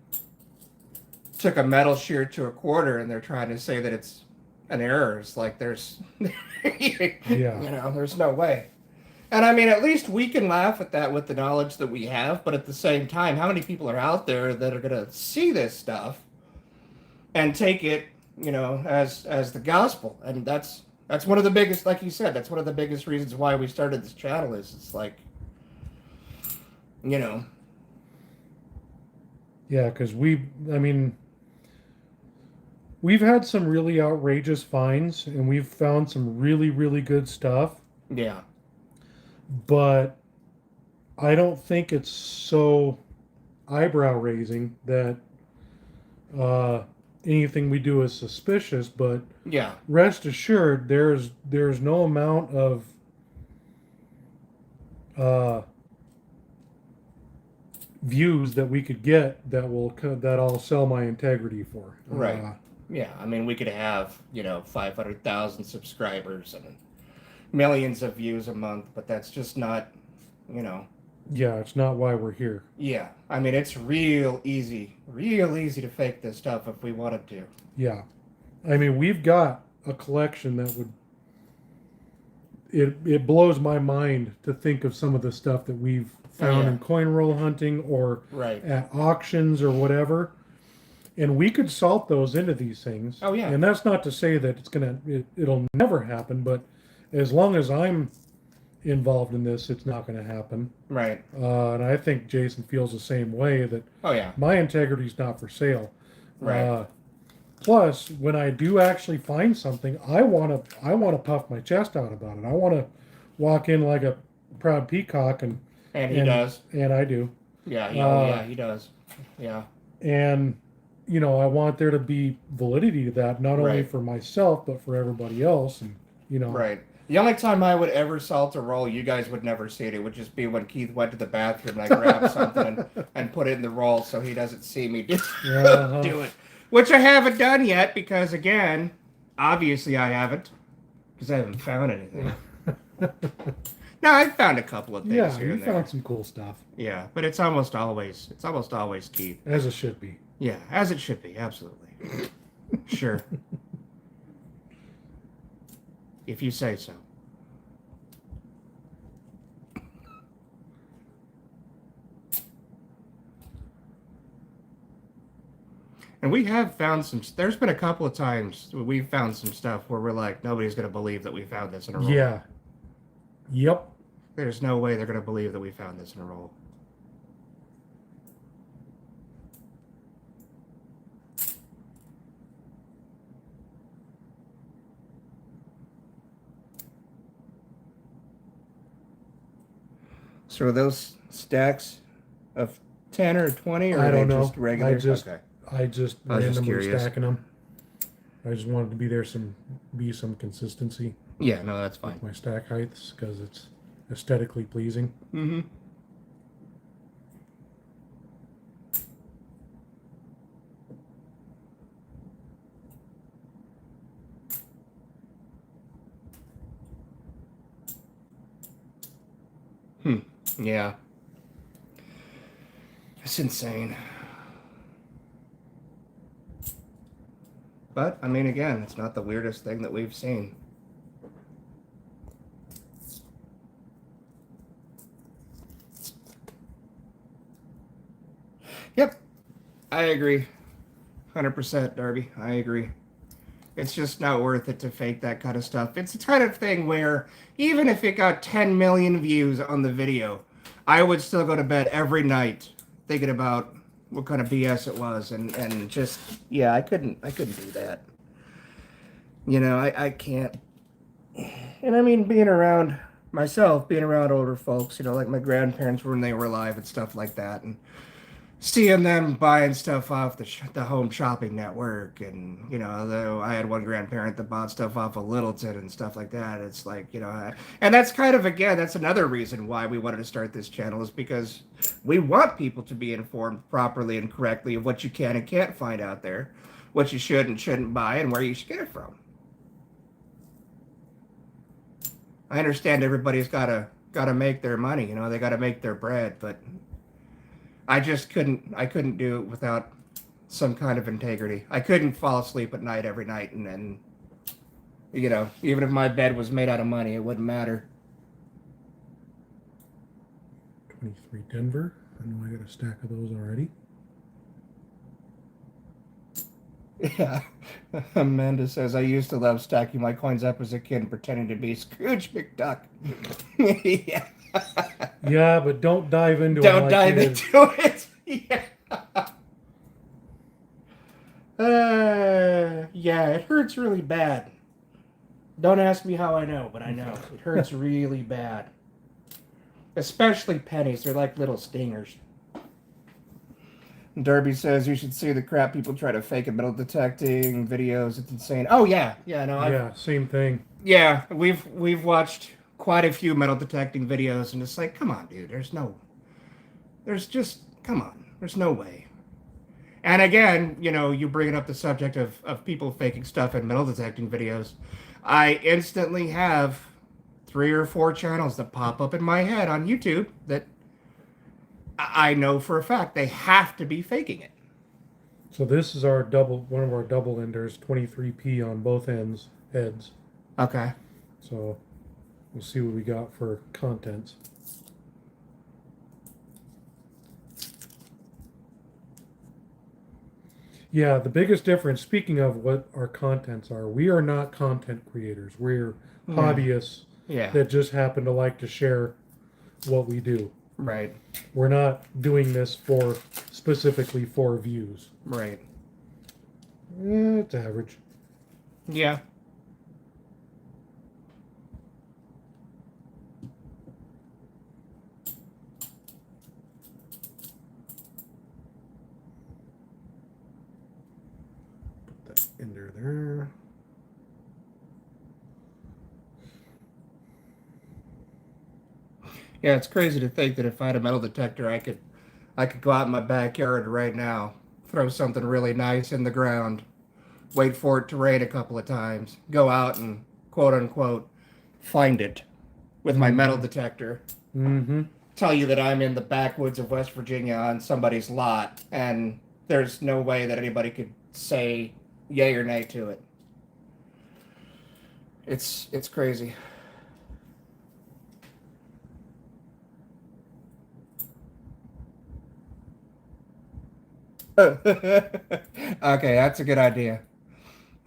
took a metal shear to a quarter and they're trying to say that it's an error. It's like there's, there's no way. And I mean, at least we can laugh at that with the knowledge that we have, but at the same time, how many people are out there that are going to see this stuff and take it, as the gospel? And that's one of the biggest, like you said, that's one of the biggest reasons why we started this channel is it's like, Yeah, because we've had some really outrageous finds and we've found some really, really good stuff. Yeah. But I don't think it's so eyebrow raising that anything we do is suspicious, but rest assured there's no amount of views that we could get that I'll sell my integrity for. Right. Yeah, I mean, we could have 500,000 subscribers and millions of views a month, but that's just not, Yeah, it's not why we're here. Yeah, I mean, it's real easy to fake this stuff if we wanted to. Yeah, I mean, we've got a collection that would. It blows my mind to think of some of the stuff that we've found in coin roll hunting or at auctions or whatever. And we could salt those into these things. Oh yeah. And that's not to say that it'll never happen, but as long as I'm involved in this, it's not going to happen. Right. And I think Jason feels the same way, that Oh yeah. my integrity's not for sale. Right. Plus, when I do actually find something, I want to puff my chest out about it. I want to walk in like a proud peacock, and he does. And I do. Yeah. Yeah. He does. Yeah. And I want there to be validity to that, not only for myself but for everybody else. And Right. The only time I would ever salt a roll, you guys would never see it. It would just be when Keith went to the bathroom and I grabbed something and put it in the roll so he doesn't see me do it. Which I haven't done yet because, again, obviously I haven't, because I haven't found anything. No, I found a couple of things here and there. Yeah, you found some cool stuff. Yeah, but it's almost always Keith. As it should be. Yeah, as it should be, absolutely. Sure. If you say so. And we have found some. There's been a couple of times we've found some stuff where we're like, nobody's going to believe that we found this in a roll. Yeah. Yep. There's no way they're going to believe that we found this in a roll. So are those stacks of 10 or 20, or I don't know. Just regular? I just randomly stacking them. I just wanted to be some consistency. Yeah, no, that's fine. With my stack heights, because it's aesthetically pleasing. Mm-hmm. Yeah. It's insane. But, I mean, again, it's not the weirdest thing that we've seen. Yep. I agree. 100%, Darby. I agree. It's just not worth it to fake that kind of stuff. It's the kind of thing where even if it got 10 million views on the video, I would still go to bed every night thinking about what kind of BS it was, and just, yeah, I couldn't do that. I can't. And I mean, being around older folks, like my grandparents when they were alive and stuff like that, and seeing them buying stuff off the home shopping network, and though I had one grandparent that bought stuff off of Littleton and stuff like that, it's like, and that's kind of, again, that's another reason why we wanted to start this channel, is because we want people to be informed properly and correctly of what you can and can't find out there, what you should and shouldn't buy, and where you should get it from. I understand everybody's gotta make their money, they gotta make their bread, but I just couldn't do it without some kind of integrity. I couldn't fall asleep at night every night, and then, even if my bed was made out of money, it wouldn't matter. 23 Denver. I know I got a stack of those already. Yeah. Amanda says, I used to love stacking my coins up as a kid and pretending to be Scrooge McDuck. Yeah. Yeah, but don't dive into it. Yeah. Yeah, it hurts really bad. Don't ask me how I know, but I know. It hurts really bad. Especially pennies. They're like little stingers. Derby says you should see the crap people try to fake at metal detecting videos. It's insane. Oh yeah, no. Same thing. Yeah, we've watched quite a few metal detecting videos, and it's like, come on, dude. Come on. There's no way. And again, you bringing up the subject of people faking stuff in metal detecting videos. I instantly have 3 or 4 channels that pop up in my head on YouTube that I know for a fact they have to be faking it. So this is one of our double enders, 23p on both heads. Okay. So we'll see what we got for contents. Yeah, the biggest difference, speaking of what our contents are, we are not content creators. We're hobbyists that just happen to like to share what we do. Right. We're not doing this specifically for views. Right. It's average. Yeah. Put that in there. Yeah, it's crazy to think that if I had a metal detector, I could go out in my backyard right now, throw something really nice in the ground, wait for it to rain a couple of times, go out and quote unquote find it with my metal detector. Mm-hmm. Tell you that I'm in the backwoods of West Virginia on somebody's lot, and there's no way that anybody could say yay or nay to it. It's crazy. Okay, that's a good idea.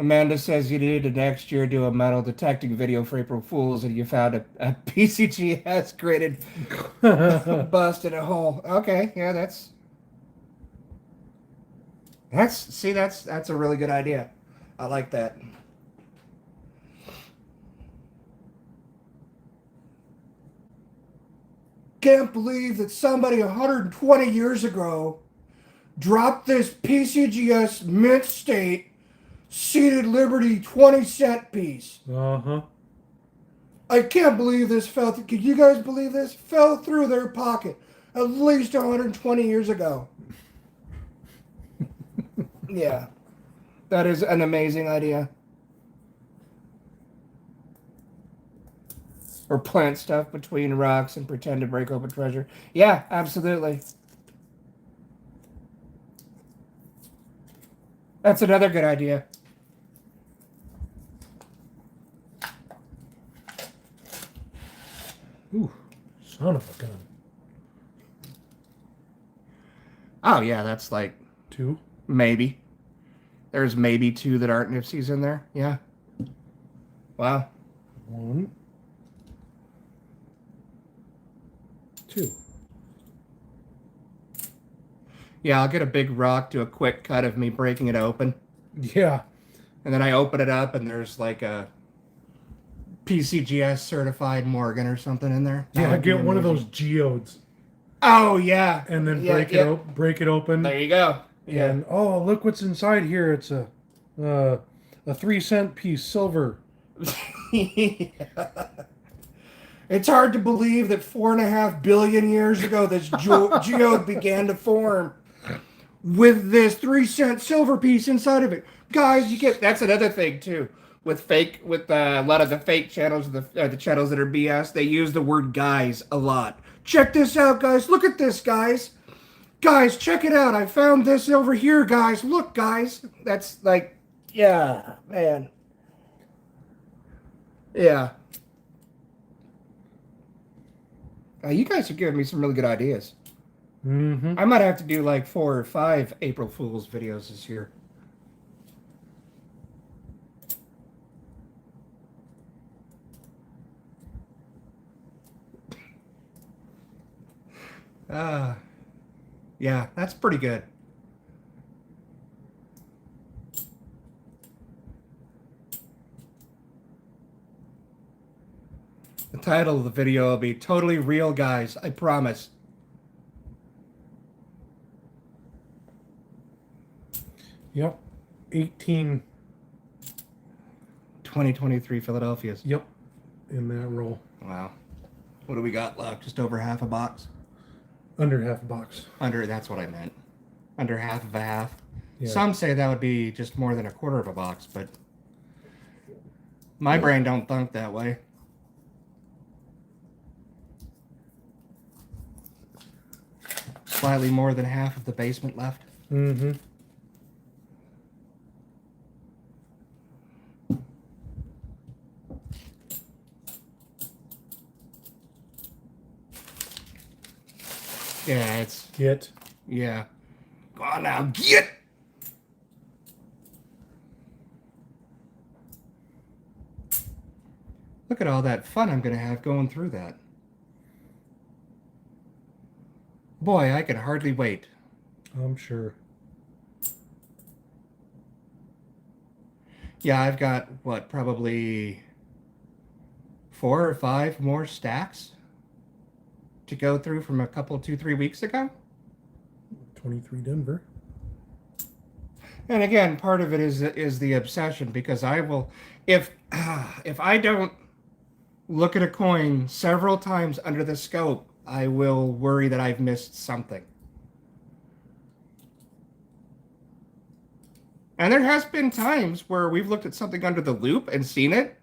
Amanda says you need to next year do a metal detecting video for April Fools, and you found a PCGS graded bust in a hole. Okay, yeah, that's a really good idea. I like that. Can't believe that somebody 120 years ago dropped this PCGS mint state seated Liberty 20-cent piece. Uh-huh. I can't believe this fell through. Can you guys believe this? Fell through their pocket at least 120 years ago. Yeah. That is an amazing idea. Or plant stuff between rocks and pretend to break open treasure. Yeah, absolutely. That's another good idea. Ooh, son of a gun. Oh, yeah, that's like... 2? Maybe. There's maybe 2 that aren't Nipsey's in there. Yeah. Wow. 1. 2. Yeah, I'll get a big rock, do a quick cut of me breaking it open. Yeah. And then I open it up and there's like a PCGS certified Morgan or something in there. Yeah, get one of those geodes. Oh, yeah. And then break it open. There you go. Yeah. And, oh, look what's inside here. It's a 3-cent piece, silver. Yeah. It's hard to believe that 4.5 billion years ago this geode began to form with this 3-cent silver piece inside of it. Guys, that's another thing too. With a lot of the fake channels, the channels that are BS, they use the word guys a lot. Check this out, guys. Look at this, guys. Guys, check it out. I found this over here, guys. Look, guys. That's like, yeah, man. Yeah. You guys are giving me some really good ideas. Mm-hmm. I might have to do like 4 or 5 April Fool's videos this year. Yeah, that's pretty good. The title of the video will be Totally Real Guys, I promise. Yep. 2023 Philadelphia's. Yep. In that roll. Wow. What do we got left? Just over half a box? Under half a box. That's what I meant. Under half of a half. Yeah. Some say that would be just more than a quarter of a box, but my brain don't think that way. Slightly more than half of the basement left. Mm-hmm. Yeah, it's... Get. Yeah. Go on now, get! Look at all that fun I'm going to have going through that. Boy, I can hardly wait. I'm sure. Yeah, I've got, what, probably 4 or 5 more stacks to go through from a couple, 2-3 weeks ago. 23 Denver. And again, part of it is the obsession, because I will, if I don't look at a coin several times under the scope, I will worry that I've missed something. And there has been times where we've looked at something under the loop and seen it,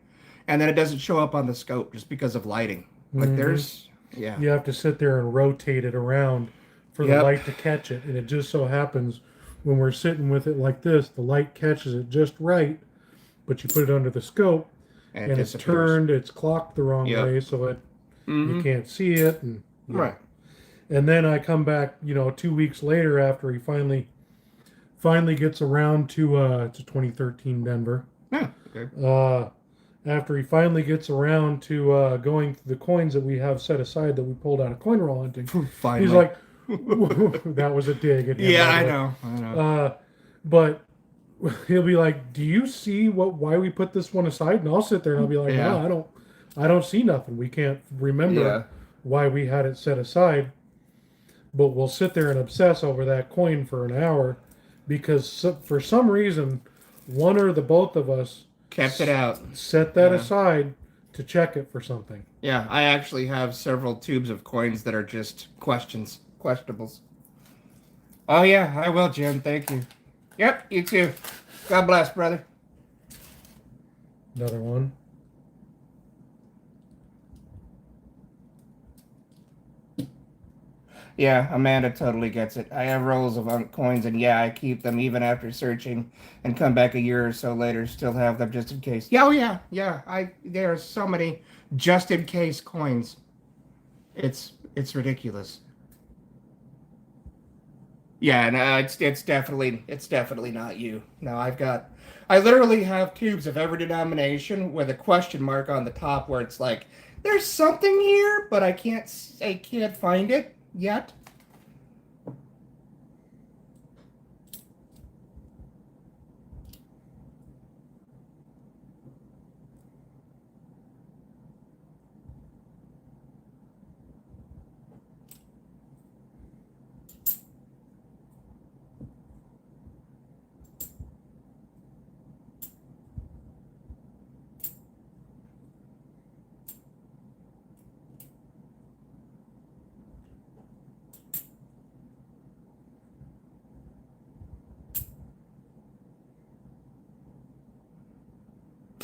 and then it doesn't show up on the scope just because of lighting. Like there's, yeah. You have to sit there and rotate it around for the light to catch it. And it just so happens when we're sitting with it like this, the light catches it just right, but you put it under the scope and it's turned, it's clocked the wrong way, so it you can't see it. And, right. And then I come back, 2 weeks later after he finally gets around to 2013 Denver. Yeah. Okay. After he finally gets around to going through the coins that we have set aside that we pulled out of coin roll hunting, he's like, that was a dig at him. Yeah, I know. But he'll be like, do you see why we put this one aside? And I'll sit there and I'll be like, no, I don't see nothing. We can't remember why we had it set aside. But we'll sit there and obsess over that coin for an hour because for some reason, one or the both of us kept it out. Set that aside to check it for something. Yeah, I actually have several tubes of coins that are just questionables. Oh yeah, I will, Jim. Thank you. Yep, you too. God bless, brother. Another one. Yeah, Amanda totally gets it. I have rolls of coins, and I keep them even after searching, and come back a year or so later, still have them just in case. Yeah, oh yeah. There are so many just in case coins. It's ridiculous. Yeah, no, it's definitely not you. No, I literally have tubes of every denomination with a question mark on the top where it's like, there's something here, but I can't find it yet.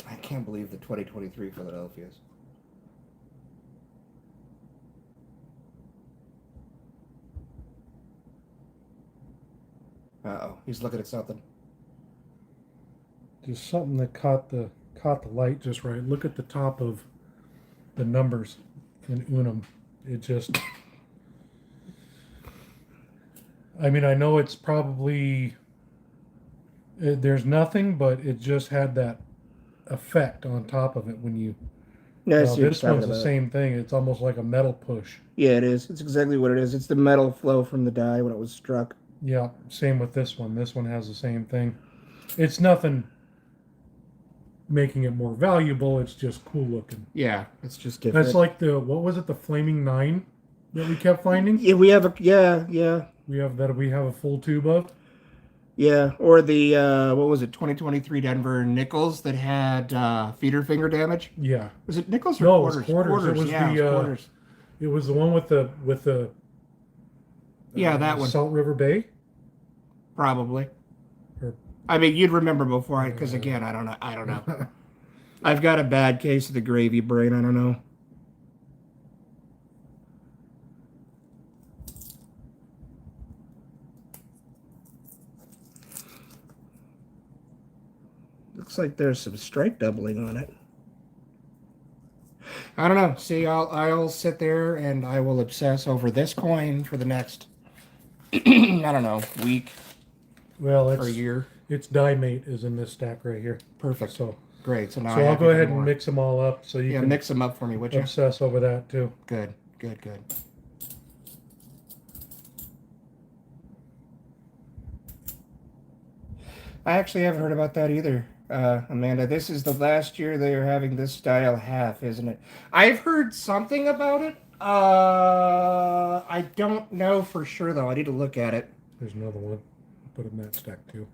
I can't believe the 2023 Philadelphia's. Uh-oh, he's looking at something. Just something that caught the light just right. Look at the top of the numbers in Unum. It just... I mean, I know it's probably... there's nothing, but it just had that effect on top of it when you... this one's the same thing. It's almost like a metal push. Yeah, it is. It's exactly what it is. It's the metal flow from the die when it was struck. Yeah, same with this one. This one has the same thing. It's nothing making it more valuable. It's just cool looking. Yeah, it's just different. That's like what was it? The Flaming 9 that we kept finding? Yeah, we have We have a full tube of. Yeah, or the what was it? 2023 Denver nickels that had feeder finger damage. Yeah. Was it nickels or quarters? quarters? It was quarters. It was quarters. It was the one with the. That one. Salt River Bay. Probably. I mean, you'd remember before, because again, I don't know. I've got a bad case of the gravy brain. I don't know. Looks like there's some strike doubling on it. I don't know. See, I'll sit there and I will obsess over this coin for the next, I don't know, week. Well, it's or a year. Its die mate is in this stack right here. Perfect. So Great. So now So I'll go ahead and mix them all up so you can mix them up for me, would you? Obsess over that too. Good. I actually haven't heard about that either, Amanda. This is the last year they are having this style half, isn't it? I've heard something about it. I don't know for sure though. I need to look at it. There's another one. Put in that stack too.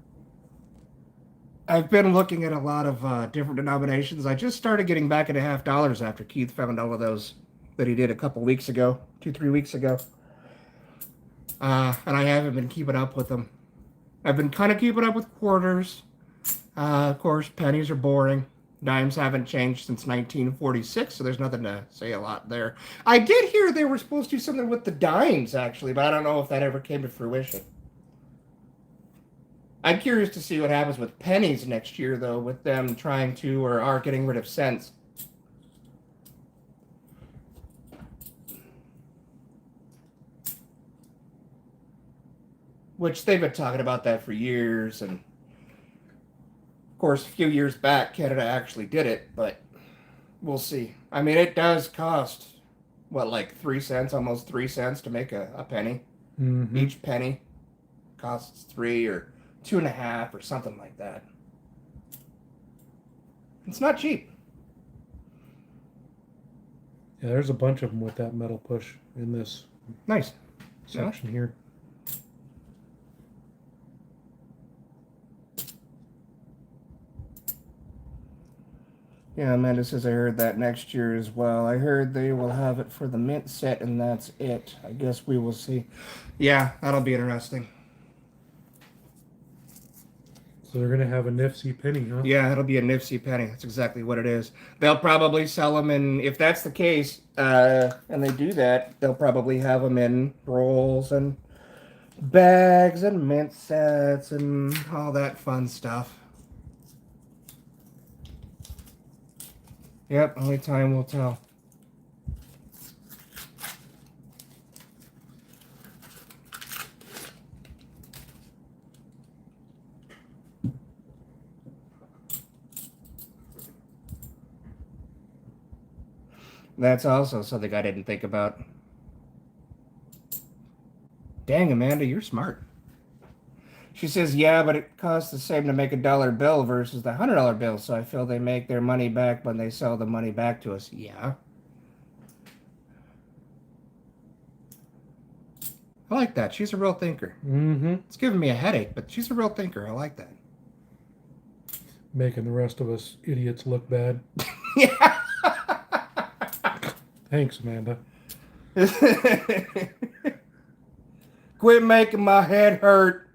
I've been looking at a lot of different denominations. I just started getting back into $half after Keith found all of those that he did a couple weeks ago, 2-3 weeks ago. And I haven't been keeping up with them. I've been kind of keeping up with quarters. Of course, pennies are boring. Dimes haven't changed since 1946, so there's nothing to say a lot there. I did hear they were supposed to do something with the dimes, actually, but I don't know if that ever came to fruition. I'm curious to see what happens with pennies next year, though, with them trying to or are getting rid of cents. Which they've been talking about that for years, and of course, a few years back, Canada actually did it, but we'll see. I mean, it does cost, what, like 3 cents, almost 3 cents to make a penny. Mm-hmm. Each penny costs 3 or 2.5 or something like that. It's not cheap. Yeah, there's a bunch of them with that metal push in this Nice section here. Yeah, Amanda says I heard that next year as well. I heard they will have it for the mint set, and that's it. I guess we will see. Yeah, that'll be interesting. So they're going to have a Nifty penny, huh? Yeah, it'll be a Nifty penny. That's exactly what it is. They'll probably sell them in, if that's the case, and they do that, they'll probably have them in rolls and bags and mint sets and all that fun stuff. Yep, only time will tell. That's also something I didn't think about. Dang, Amanda, you're smart. She says, yeah, but it costs the same to make a dollar bill versus the $100 bill, so I feel they make their money back when they sell the money back to us. Yeah. I like that. She's a real thinker. Mm-hmm. It's giving me a headache, but she's a real thinker. I like that. Making the rest of us idiots look bad. Yeah. Thanks, Amanda. Quit making my head hurt.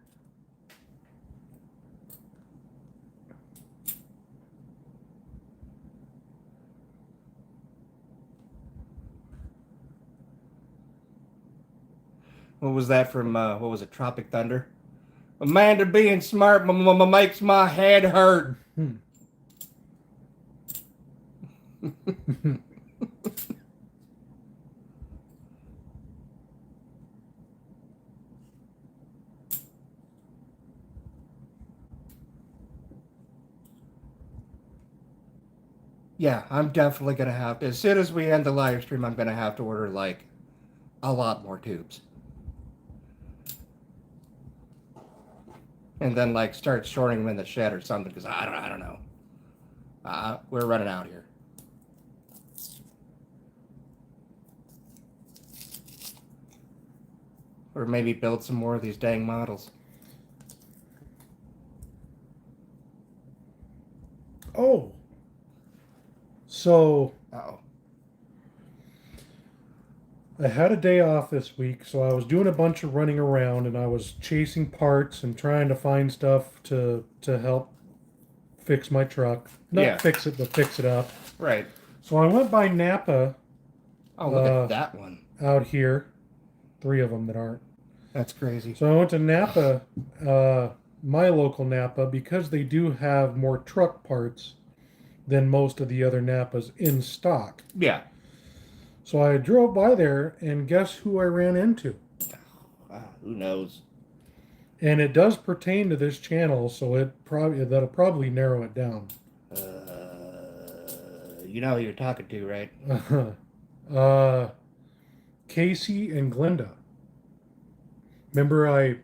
What was that from, what was it, Tropic Thunder? Amanda being smart makes my head hurt. Yeah, I'm definitely going to have to, as soon as we end the live stream, I'm going to have to order, like, a lot more tubes. And then, like, start storing them in the shed or something, because I don't know. We're running out here. Or maybe build some more of these dang models. Oh. So. Uh-oh. I had a day off this week, so I was doing a bunch of running around, and I was chasing parts and trying to find stuff to help fix my truck. Not fix it, but fix it up. Right. So I went by Napa. Oh, look at that one. Out here. 3 of them that aren't. That's crazy. So I went to Napa, my local Napa, because they do have more truck parts than most of the other Napas in stock. Yeah. So I drove by there, and guess who I ran into? Who knows? And it does pertain to this channel, so that'll probably narrow it down. You know who you're talking to, right? Casey and Glenda. Remember I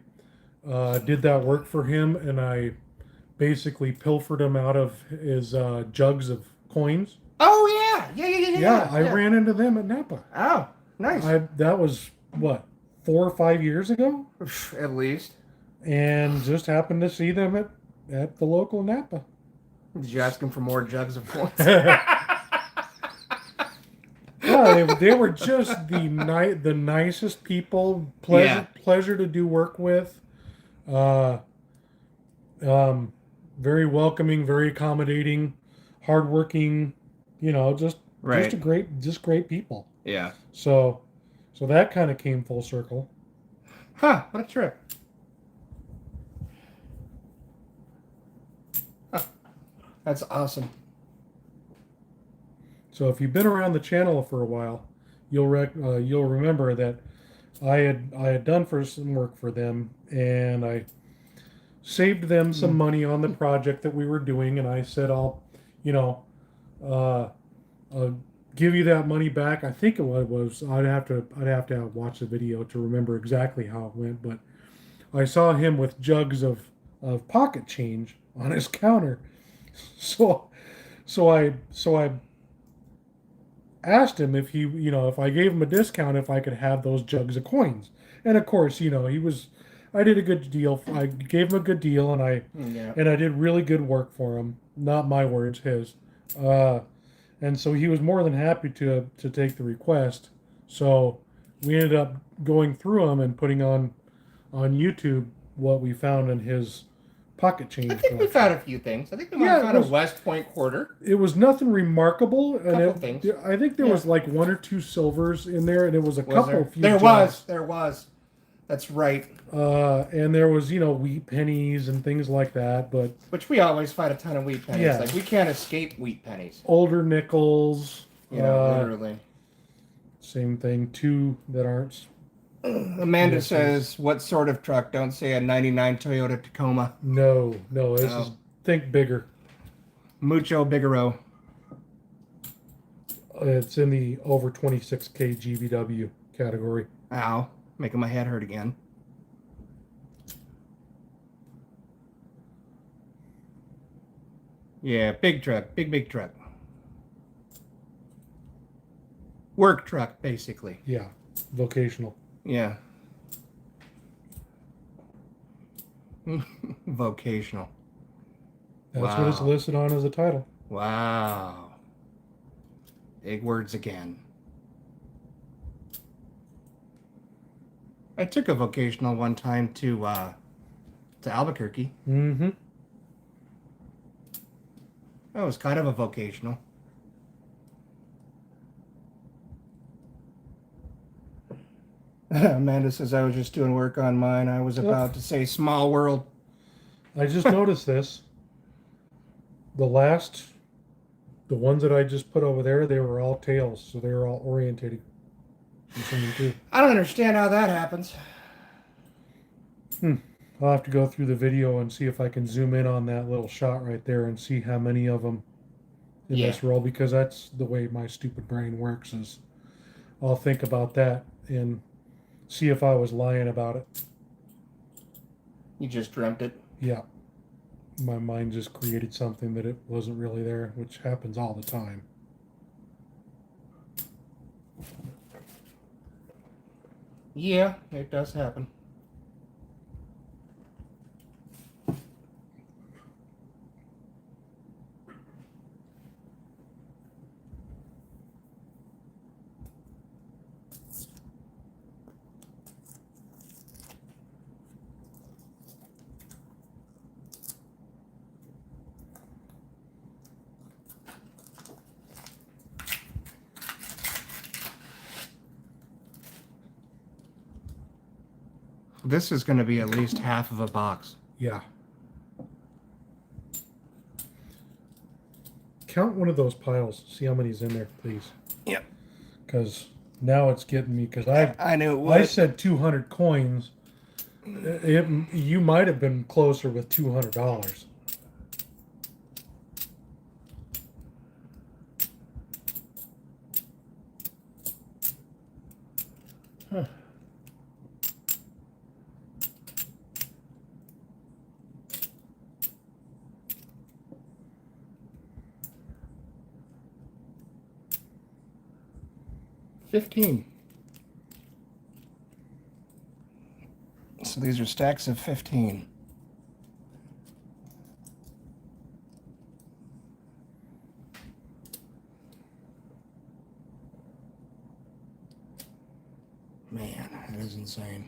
did that work for him, and I basically pilfered him out of his jugs of coins. Oh yeah. I ran into them at Napa. Oh, nice. That was what, 4 or 5 years ago, at least. And just happened to see them at the local Napa. Did you ask them for more jugs of coins? Yeah, they were just the nicest people. Pleasure to do work with. Very welcoming, very accommodating, hardworking. Just great people. Yeah. So that kind of came full circle. Huh? What a trip. Huh. That's awesome. So if you've been around the channel for a while, you'll remember that I had done some work for them, and I saved them some money on the project that we were doing, and I said I'll give you that money back. I think it was I'd have to watch the video to remember exactly how it went, but I saw him with jugs of pocket change on his counter, so I asked him if if I gave him a discount, if I could have those jugs of coins. And of course, I did a good deal. I gave him a good deal, and I did really good work for him. Not my words, his. And so he was more than happy to take the request. So we ended up going through them and putting on YouTube what we found in his pocket change. I think we found a few things. I think we might have found a West Point quarter. It was nothing remarkable, and things. I think there was like 1 or 2 silvers in there, and it was a couple. There was. That's right. And there was wheat pennies and things like that, but which we always find a ton of wheat pennies. Yeah. Like we can't escape wheat pennies. Older nickels. Literally. Same thing. 2 that aren't. Amanda says, "What sort of truck? Don't say a '99 Toyota Tacoma." No. This is think bigger. Mucho Bigero. It's in the over 26K GVW category. Ow, making my head hurt again. Yeah, big truck, big truck. Work truck, basically. Yeah, vocational. Yeah. Vocational. That's what it's listed on as a title. Wow. Big words again. I took a vocational one time to Albuquerque. Mm-hmm. That was kind of a vocational. Amanda says, I was just doing work on mine. I was about to say small world. I just noticed this. The ones that I just put over there, they were all tails, so they were all orientated. I don't understand how that happens. I'll have to go through the video and see if I can zoom in on that little shot right there and see how many of them in this row, because that's the way my stupid brain works. Is I'll think about that and see if I was lying about it. You just dreamt it? Yeah. My mind just created something that it wasn't really there, which happens all the time. Yeah, it does happen. This is going to be at least half of a box. Yeah. Count one of those piles. See how many's in there, please. Yep. Because now it's getting me. Because I knew it was. I said 200 coins. You might have been closer with $200. 15. So these are stacks of 15. Man, that is insane.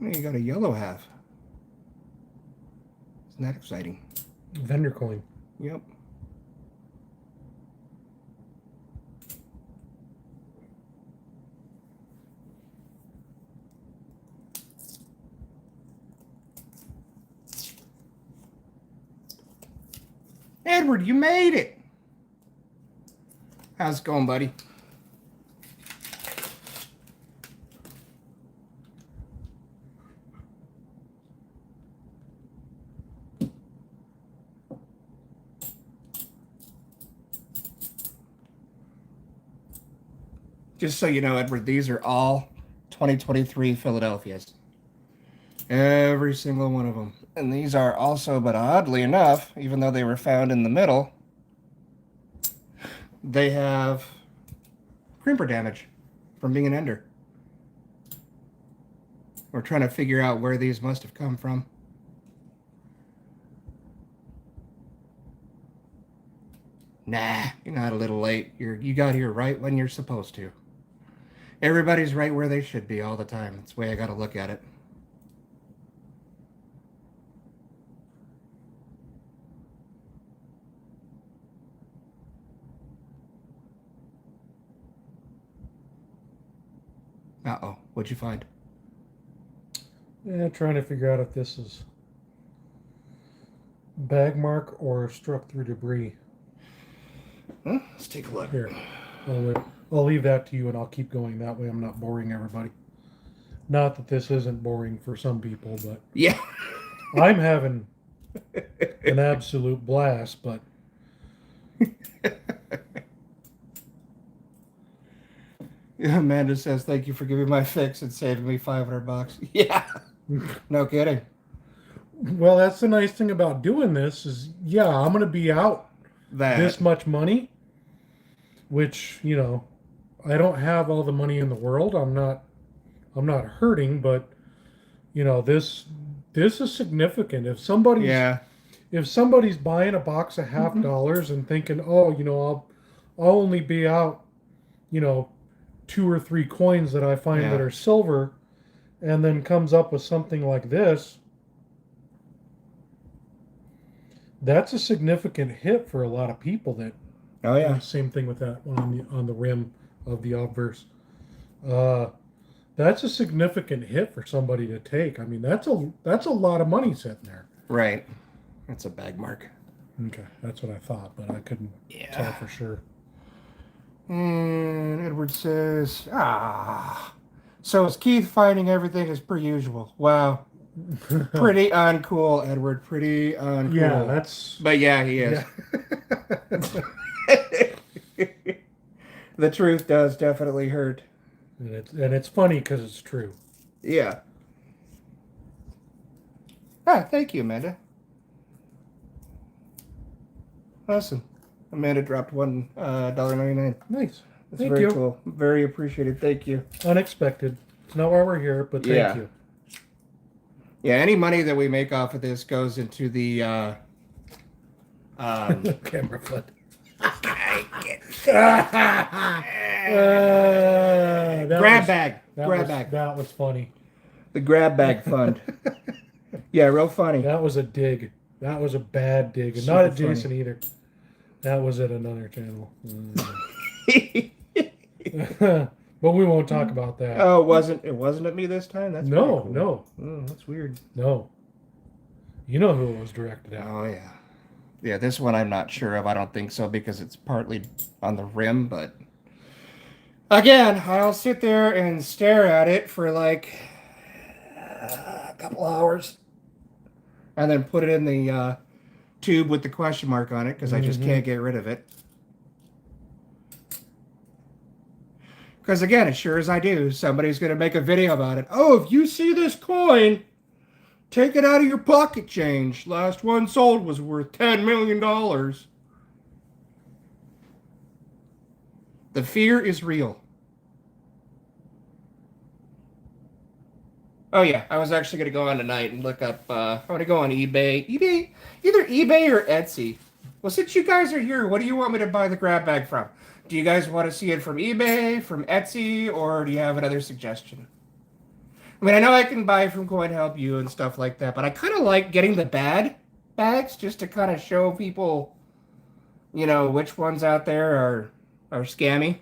You got a yellow half. Isn't that exciting? Vendor coin. Yep. Edward, you made it. How's it going, buddy? Just so you know, Edward, these are all 2023 Philadelphias. Every single one of them. And these are also, but oddly enough, even though they were found in the middle, they have crimper damage from being an ender. We're trying to figure out where these must have come from. Nah, you're not a little late. You got here right when you're supposed to. Everybody's right where they should be all the time. That's the way I got to look at it. Uh-oh, what'd you find? Yeah, trying to figure out if this is bag mark or struck through debris. Huh? Let's take a look. Here, I'll leave that to you, and I'll keep going. That way I'm not boring everybody. Not that this isn't boring for some people, but yeah, I'm having an absolute blast, but Amanda says, thank you for giving my fix and saving me $500. Yeah, no kidding. Well, that's the nice thing about doing this is, yeah, I'm going to be out this much money, which, you know, I don't have all the money in the world. I'm not hurting, but, you know, this is significant. If somebody's buying a box of half dollars and thinking, oh, you know, I'll only be out, you know, 2 or 3 coins that I find that are silver, and then comes up with something like this, that's a significant hit for a lot of people. That same thing with that one on the rim of the obverse. That's a significant hit for somebody to take. I mean, that's a lot of money sitting there. Right. That's a bag mark. Okay, that's what I thought, but I couldn't tell for sure. And Edward says, so is Keith finding everything as per usual? Wow. Pretty uncool, Edward. Pretty uncool. Yeah, that's... But yeah, he is. Yeah. The truth does definitely hurt. And it's funny because it's true. Yeah. Thank you, Amanda. Awesome. Amanda dropped $1.99. Nice. That's very cool. Very appreciated. Thank you. Unexpected. It's not why we're here, but thank you. Yeah, any money that we make off of this goes into the camera foot. Grab bag. That was funny. The grab bag fund. Yeah, real funny. That was a dig. That was a bad dig. And not at Jason either. That was at another channel. But we won't talk about that. Oh, it wasn't at me this time? That's cool. No. Oh, that's weird. No. You know who it was directed at. Oh, yeah. Yeah, this one I'm not sure of. I don't think so because it's partly on the rim, but again, I'll sit there and stare at it for like a couple hours and then put it in the tube with the question mark on it because I just can't get rid of it. Because again, as sure as I do, somebody's going to make a video about it. Oh, if you see this coin, take it out of your pocket change. Last one sold was worth $10 million. The fear is real. Oh yeah, I was actually going to go on tonight and look up, I'm going to go on eBay. Either eBay or Etsy. Well, since you guys are here, what do you want me to buy the grab bag from? Do you guys want to see it from eBay, from Etsy, or do you have another suggestion? I mean, I know I can buy from Coin Help You and stuff like that, but I kind of like getting the bad bags just to kind of show people, you know, which ones out there are scammy.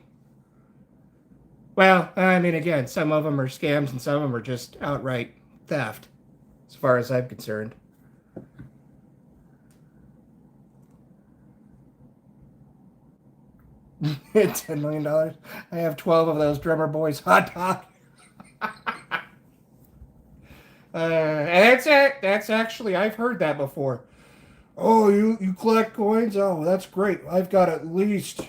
Well, I mean, again, some of them are scams and some of them are just outright theft, as far as I'm concerned. $10 million. I have 12 of those Drummer Boys hot dog. And that's actually, I've heard that before. Oh, you collect coins? Oh, that's great. I've got at least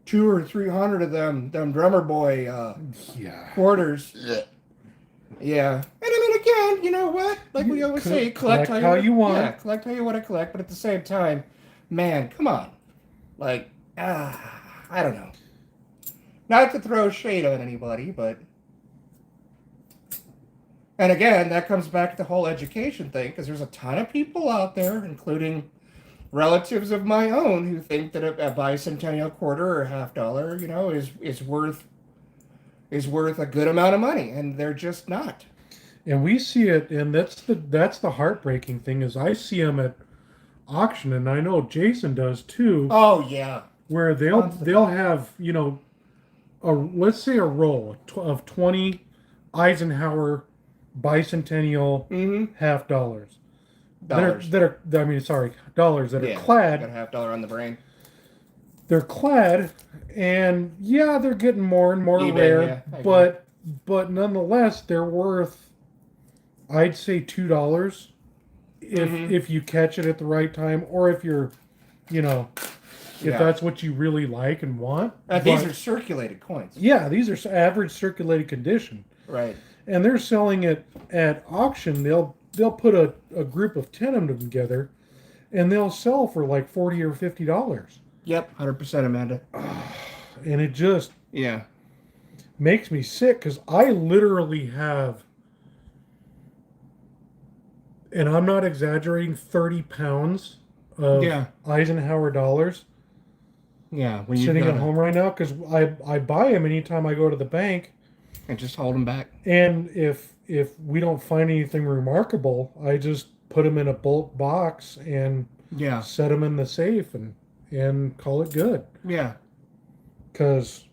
200 or 300 of them Drummer Boy quarters. Yeah. And I mean, again, you know what? Like we always say, collect how you want. Yeah, collect how you want to collect, but at the same time, man, come on. Like, I don't know. Not to throw shade on anybody, but... And again, that comes back to the whole education thing, because there's a ton of people out there, including relatives of my own, who think that a bicentennial quarter or $50, you know, is worth a good amount of money, and they're just not. And we see it, and that's the heartbreaking thing, is I see them at auction, and I know Jason does too. Oh yeah. Where they'll have, you know, let's say a roll of 20 Eisenhower bicentennial $50. Dollars that are clad. Got a $50 on the brain. They're clad, and yeah, they're getting more and more rare, but nonetheless, they're worth, I'd say, $2 if you catch it at the right time, or if you're, you know, if that's what you really like and want. These are circulated coins. Yeah, these are average circulated condition. Right. And they're selling it at auction. They'll put a group of 10 of them together, and they'll sell for like $40 or $50. Yep, 100%, Amanda. And it just makes me sick, because I literally have, and I'm not exaggerating, 30 pounds of Eisenhower dollars. Yeah, when sitting at home right now, because I buy them anytime I go to the bank. And just hold them back. And if we don't find anything remarkable, I just put them in a bulk box and set them in the safe and call it good. Yeah. Because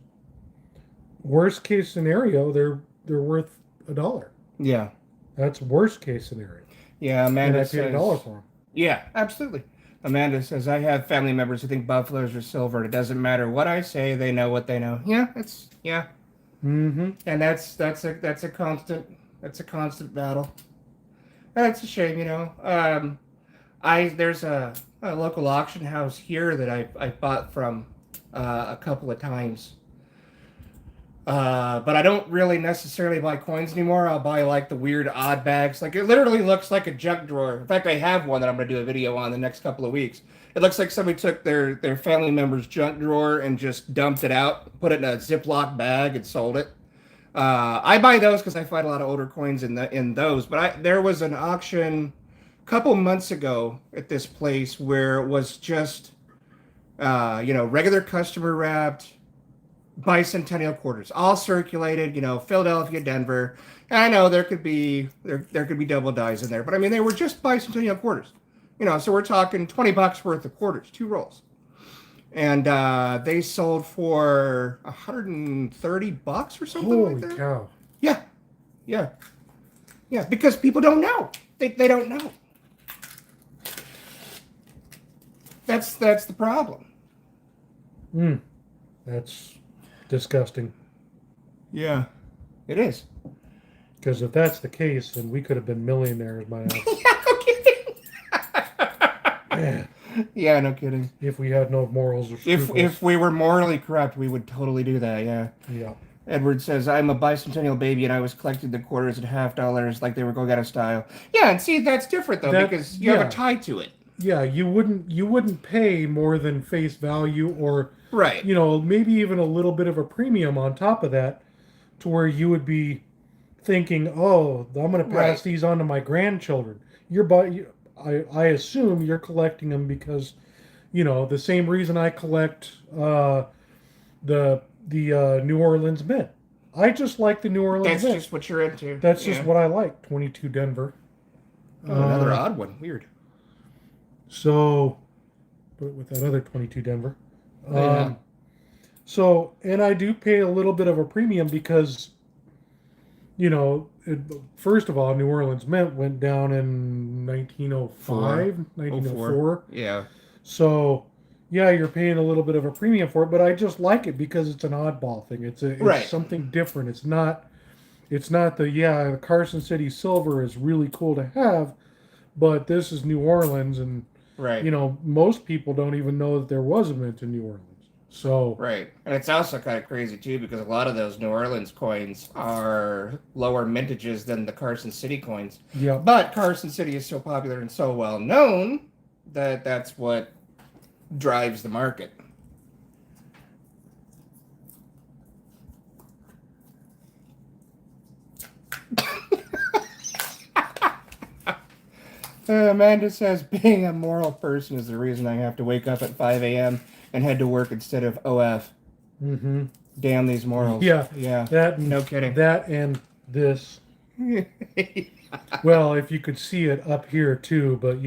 worst case scenario, they're worth $1. Yeah. That's worst case scenario. Yeah, Amanda and I paid $1 for them. Yeah, absolutely. Amanda says, I have family members who think buffaloes are silver, and it doesn't matter what I say, they know what they know. Yeah, And that's a constant battle. And it's a shame, you know. There's a local auction house here that I bought from a couple of times. But I don't really necessarily buy coins anymore. I'll buy like the weird odd bags. Like it literally looks like a junk drawer. In fact, I have one that I'm going to do a video on the next couple of weeks. It looks like somebody took their family member's junk drawer and just dumped it out, put it in a Ziploc bag and sold it. I buy those because I find a lot of older coins in those. But there was an auction a couple months ago at this place where it was just, regular customer wrapped bicentennial quarters, all circulated, Philadelphia, Denver. And I know there could be double dies in there, but I mean, they were just bicentennial quarters, so we're talking $20 worth of quarters, 2 rolls. And they sold for $130 or something like that. Holy cow. Yeah, because people don't know. They don't know. That's the problem. That's disgusting. Yeah, it is. Because if that's the case, then we could have been millionaires by now. Yeah, I'm kidding. man. Yeah, no kidding. If we had no morals or scruples. If we were morally corrupt, we would totally do that, yeah. Yeah. Edward says, I'm a bicentennial baby and I was collecting the quarters and $half like they were going out of style. Yeah, and see, that's different though, because you have a tie to it. Yeah, you wouldn't pay more than face value, or right. Maybe even a little bit of a premium on top of that, to where you would be thinking, oh, I'm going to pass these on to my grandchildren. I assume you're collecting them because, the same reason I collect the New Orleans Mint. I just like the New Orleans Mint. That's just what you're into. That's just what I like. 22 Denver. Oh, another odd one. Weird. So, but with that other 22 Denver. Yeah. So, and I do pay a little bit of a premium because, first of all, New Orleans Mint went down in 1905, 1904. Yeah. So, yeah, you're paying a little bit of a premium for it, but I just like it because it's an oddball thing. It's something different. It's not the Carson City Silver is really cool to have, but this is New Orleans, and most people don't even know that there was a mint in New Orleans. So and it's also kind of crazy too, because a lot of those New Orleans coins are lower mintages than the Carson City coins. Yeah. But Carson City is so popular and so well known that that's what drives the market. Amanda says, being a moral person is the reason I have to wake up at 5 a.m. and head to work instead of OF. Mm-hmm. Damn these morals. Yeah. That, no kidding. That and this. Well, if you could see it up here too, but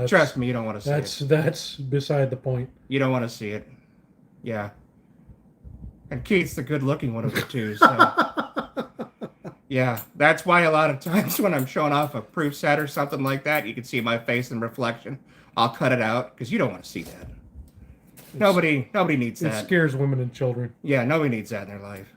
trust me, you don't want to see it. That's beside the point. You don't want to see it. Yeah. And Keith's the good-looking one of the two, so... Yeah, that's why a lot of times when I'm showing off a proof set or something like that, you can see my face in reflection. I'll cut it out because you don't want to see that. Nobody needs that. It scares women and children. Yeah, nobody needs that in their life.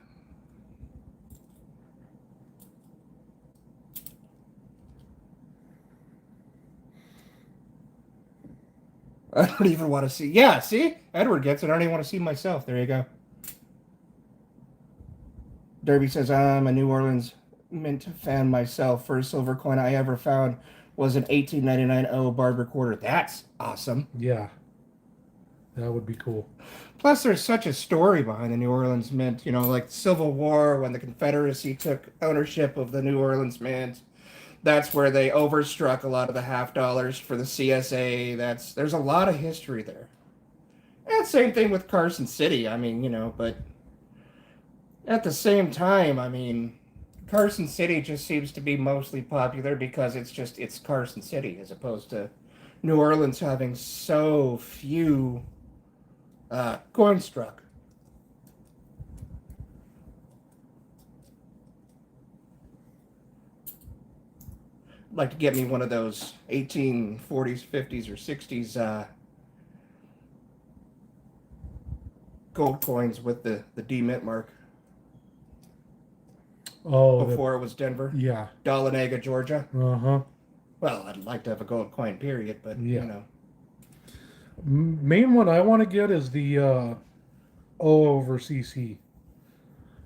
I don't even want to see. Yeah, see? Edward gets it. I don't even want to see myself. There you go. Derby says, I'm a New Orleans Mint fan myself. First silver coin I ever found was an 1899 barber quarter. That's awesome. Yeah. That would be cool. Plus, there's such a story behind the New Orleans Mint. Like the Civil War, when the Confederacy took ownership of the New Orleans Mint. That's where they overstruck a lot of the $half for the CSA. There's a lot of history there. And same thing with Carson City. I mean, but at the same time, I mean, Carson City just seems to be mostly popular because it's Carson City, as opposed to New Orleans having so few coin struck. Like to get me one of those 1840s, 50s, or 60s gold coins with the D mint mark. Oh, before it was Denver. Yeah. Dahlonega, Georgia. Uh-huh. Well, I'd like to have a gold coin, period, but Main one I want to get is the O over CC.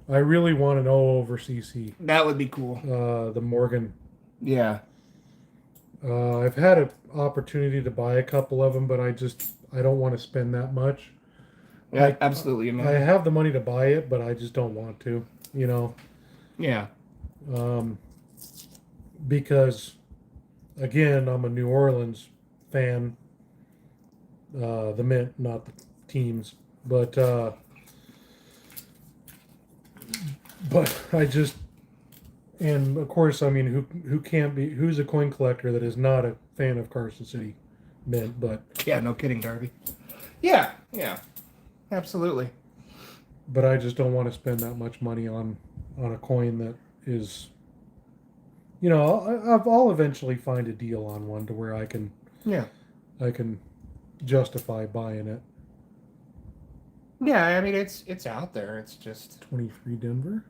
I really want an O over CC. That would be cool. The Morgan. Yeah. I've had an opportunity to buy a couple of them, but I don't want to spend that much. Yeah, absolutely. Man. I have the money to buy it, but I just don't want to, Yeah. Because, again, I'm a New Orleans fan. The Mint, not the teams, but I just. And of course, I mean, who's a coin collector that is not a fan of Carson City Mint? But yeah, no kidding, Darby. Yeah, absolutely. But I just don't want to spend that much money on a coin that is, I'll eventually find a deal on one to where I can justify buying it. Yeah, I mean it's out there. It's just 23 Denver.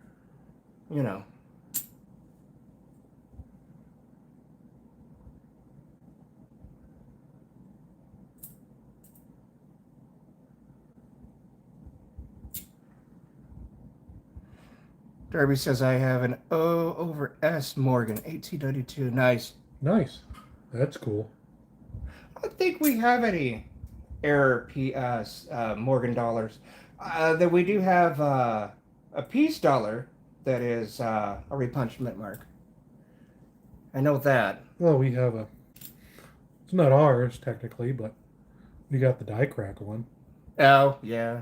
Darby says I have an O over S Morgan, 1892. Nice. Nice. That's cool. I don't think we have any error Morgan dollars. That we do have a peace dollar that is a repunched mint mark. I know that. Well, we have it's not ours technically, but we got the die crack one. Oh, yeah.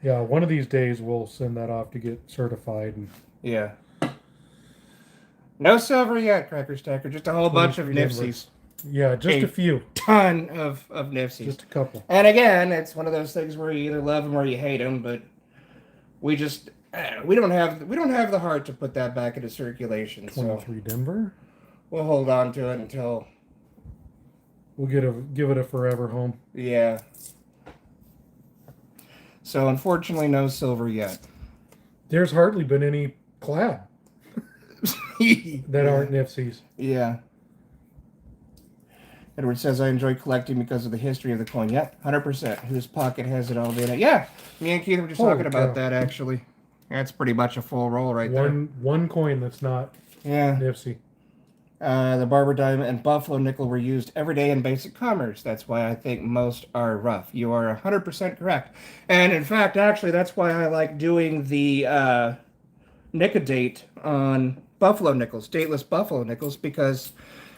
Yeah, one of these days we'll send that off to get certified. And yeah. No silver yet, Cracker Stacker. Just a whole bunch of Nifsies. Yeah, just a few. Ton of Nifsies. Just a couple. And again, it's one of those things where you either love them or you hate them, but we just we don't have the heart to put that back into circulation. 23 so Denver. We'll hold on to it until we'll give it a forever home. Yeah. So unfortunately, no silver yet. There's hardly been any clad that aren't Nifsies. Yeah. Edward says, I enjoy collecting because of the history of the coin. Yep, 100%. Whose pocket has it all in it? Yeah, me and Keith were just talking about that, actually. That's pretty much a full roll right there. One coin that's not Nifsy. The Barber Diamond and Buffalo Nickel were used every day in basic commerce. That's why I think most are rough. You are 100% correct. And in fact, actually, that's why I like doing the Nicodate on Buffalo Nickels, dateless Buffalo Nickels, because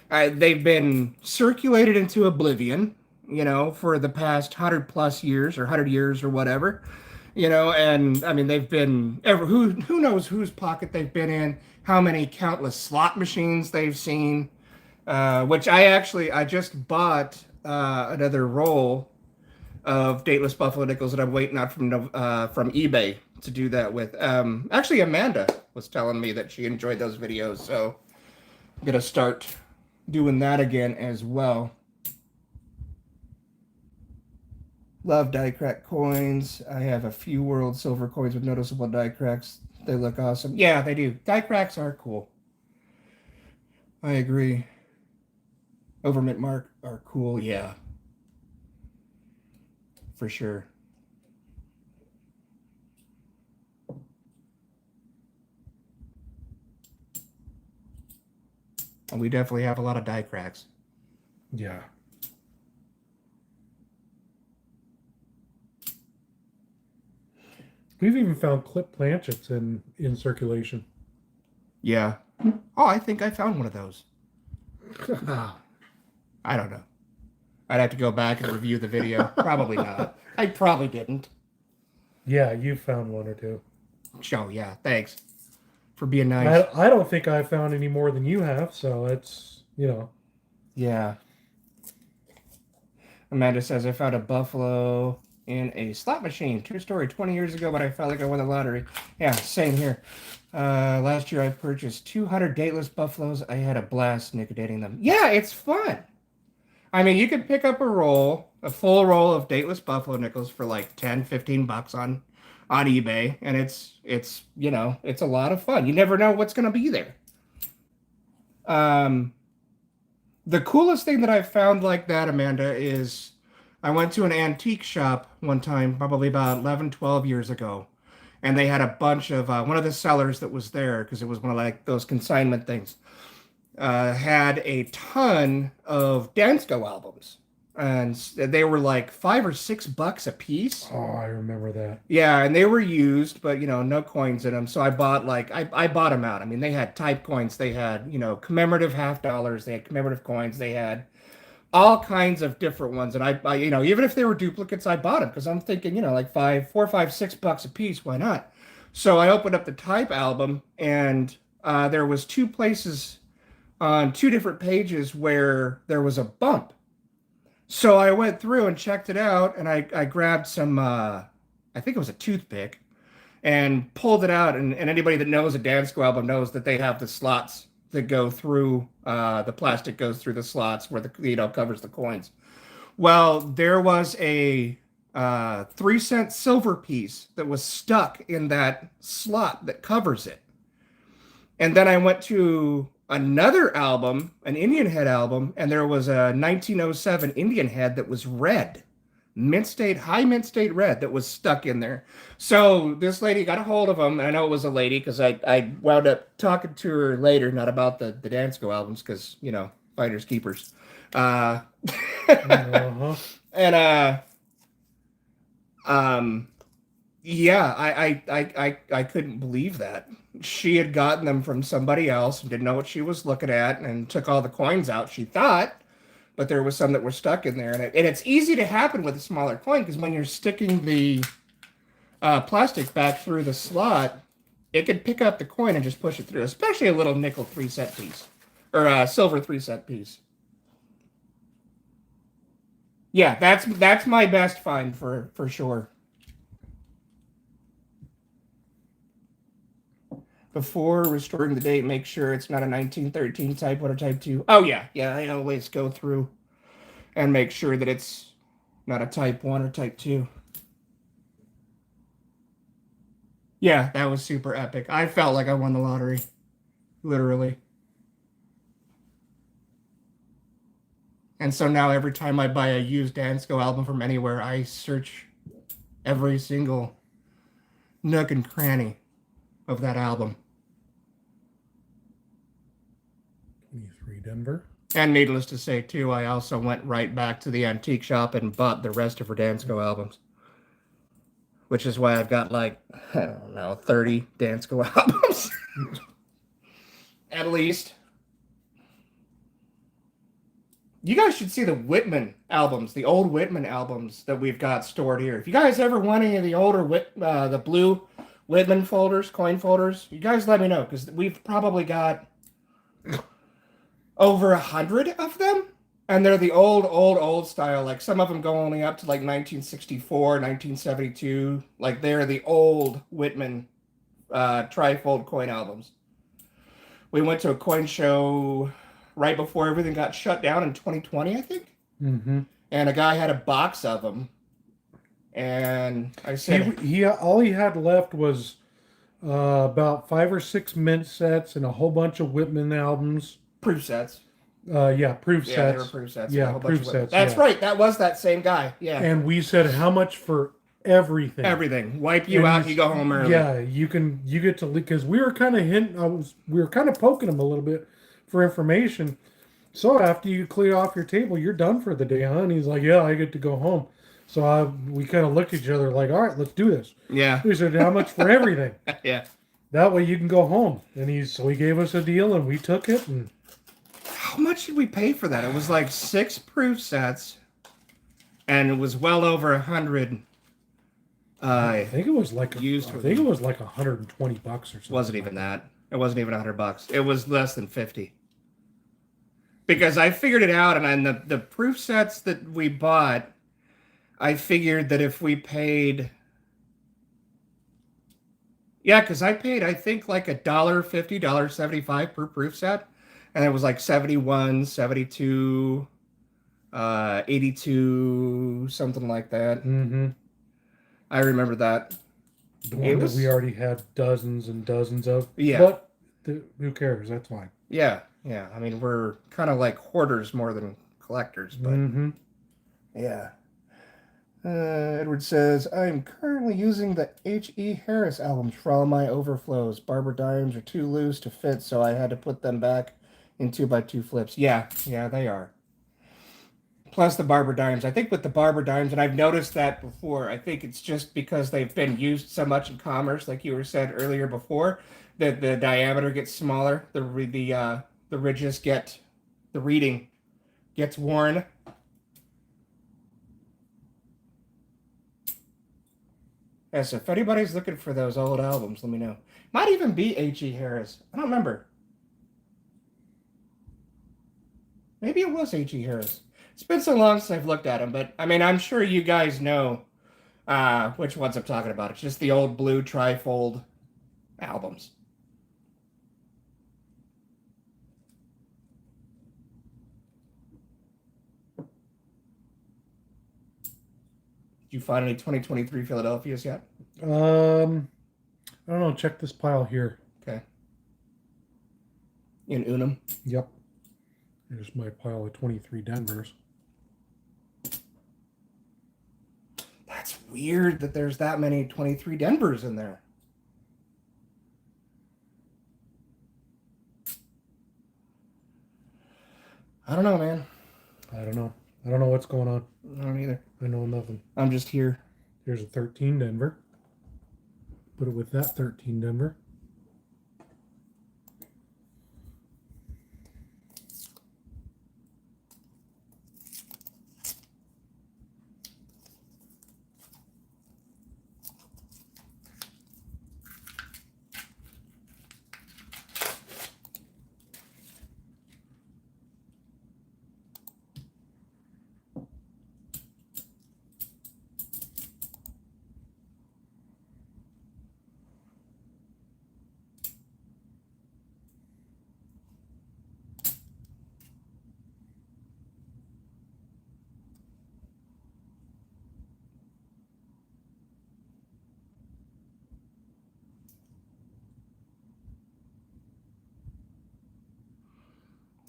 they've been circulated into oblivion, for the past 100+ years or 100 years or whatever, and I mean, they've been who knows whose pocket they've been in, how many countless slot machines they've seen, which I just bought another roll of dateless Buffalo Nickels that I'm waiting out from eBay to do that with. Actually, Amanda was telling me that she enjoyed those videos, so I'm gonna start doing that again as well. Love die crack coins. I have a few world silver coins with noticeable die cracks. They look awesome. Yeah, they do. Die cracks are cool. I agree. Overmint mark are cool. Yeah. For sure. And we definitely have a lot of die cracks. Yeah. We've even found clip planchets in circulation. Yeah. Oh, I think I found one of those. I don't know. I'd have to go back and review the video. Probably not. I probably didn't. Yeah, you found one or two. Oh, yeah. Thanks for being nice. I don't think I found any more than you have, so it's, Yeah. Amanda says, I found a buffalo in a slot machine. True story. 20 years ago, but I felt like I won the lottery. Yeah, same here. Last year I purchased 200 dateless buffaloes. I had a blast nicodating them. Yeah, it's fun. I mean, you could pick up a full roll of dateless buffalo nickels for like 10, 15 bucks on eBay, and it's it's a lot of fun. You never know what's going to be there. The coolest thing that I've found like that, Amanda, is I went to an antique shop one time, probably about 11, 12 years ago, and they had a bunch of, one of the sellers that was there, because it was one of like those consignment things, had a ton of Dansko albums, and they were like $5 or $6 a piece. Oh, I remember that. Yeah, and they were used, but no coins in them. So I bought I bought them out. I mean, they had type coins, they had commemorative $50, they had commemorative coins, they had all kinds of different ones. And I even if they were duplicates, I bought them because I'm thinking like $4, $5, $6 a piece. Why not? So I opened up the type album, and there was two places on two different pages where there was a bump. So I went through and checked it out, and I grabbed some, I think it was a toothpick, and pulled it out. And anybody that knows a Dansko album knows that they have the slots that go through, the plastic goes through the slots where the covers the coins. Well, there was a 3-cent silver piece that was stuck in that slot that covers it. And then I went to another album, an Indian head album, and there was a 1907 Indian head that was red high mint state red that was stuck in there. So this lady got a hold of them, and I know it was a lady because I wound up talking to her later, not about the Dansko albums, because, you know, finders keepers. Uh-huh. And yeah, I couldn't believe that. She had gotten them from somebody else and didn't know what she was looking at and took all the coins out, she thought, but there was some that were stuck in there. And it's easy to happen with a smaller coin because when you're sticking the plastic back through the slot, it could pick up the coin and just push it through, especially a little nickel 3-cent piece or a silver 3-cent piece. Yeah, that's my best find for sure. Before restoring the date, make sure it's not a 1913 type 1 or type 2. Oh, yeah. Yeah, I always go through and make sure that it's not a type 1 or type 2. Yeah, that was super epic. I felt like I won the lottery. Literally. And so now every time I buy a used Dansko album from anywhere, I search every single nook and cranny of that album. 23 Denver. And needless to say, too, I also went right back to the antique shop and bought the rest of her Dansko albums. Which is why I've got, like, I don't know, 30 Dansko albums. At least. You guys should see the Whitman albums, the old Whitman albums that we've got stored here. If you guys ever want any of the older, the blue Whitman folders, coin folders, you guys let me know, because we've probably got over 100 of them, and they're the old style. Like, some of them go only up to like 1964, 1972. Like, they're the old Whitman trifold coin albums. We went to a coin show right before everything got shut down in 2020, I think. Mm-hmm. And a guy had a box of them, and I said he all he had left was about 5 or 6 mint sets and a whole bunch of Whitman albums. Proof sets. Proof sets. Yeah, they were proof sets. Yeah, proof sets. That's right. That was that same guy. Yeah. And we said, how much for everything? Everything. Wipe you out. You go home early. Yeah, you get to, because we were kind of we were kind of poking him a little bit for information. So after you clear off your table, you're done for the day, huh? And he's like, yeah, I get to go home. So we kind of looked at each other like, all right, let's do this. Yeah. We said, how much for everything? Yeah. That way you can go home. And he gave us a deal, and we took it. And how much did we pay for that? It was like 6 proof sets, and it was well over 100. I think it was like used. I think it was like $120 or something. Wasn't even that. It wasn't even $100. It was less than 50. Because I figured it out, and the proof sets that we bought, I figured that if we paid, yeah, because I paid, I think, like $1.50, $1.75 per proof set, and it was like 71, 72, 82, something like that. Mm-hmm. I remember that. The one that we already had dozens and dozens of. Yeah. But who cares? That's fine. Yeah, yeah. I mean, we're kind of like hoarders more than collectors, but mm-hmm. Yeah. Edward says, I'm currently using the H.E. Harris albums for all my overflows. Barber dimes are too loose to fit, so I had to put them back in 2x2 flips. Yeah, they are. Plus the Barber dimes. I think with the Barber dimes, and I've noticed that before, I think it's just because they've been used so much in commerce, like you were said earlier before, that the diameter gets smaller, the ridges get, the reading gets worn. Yes, if anybody's looking for those old albums, let me know. Might even be H.E. Harris. I don't remember. Maybe it was H.E. Harris. It's been so long since I've looked at them, but I mean, I'm sure you guys know which ones I'm talking about. It's just the old blue trifold albums. Did you find any 2023 Philadelphias yet? I don't know. Check this pile here. Okay. In Unum? Yep. Here's my pile of 23 Denvers. weird that there's that many 23 Denvers in there. I don't know, man. I don't know. I don't know what's going on. I don't either. I know nothing. I'm just here. Here's a 13 Denver. Put it with that 13 Denver.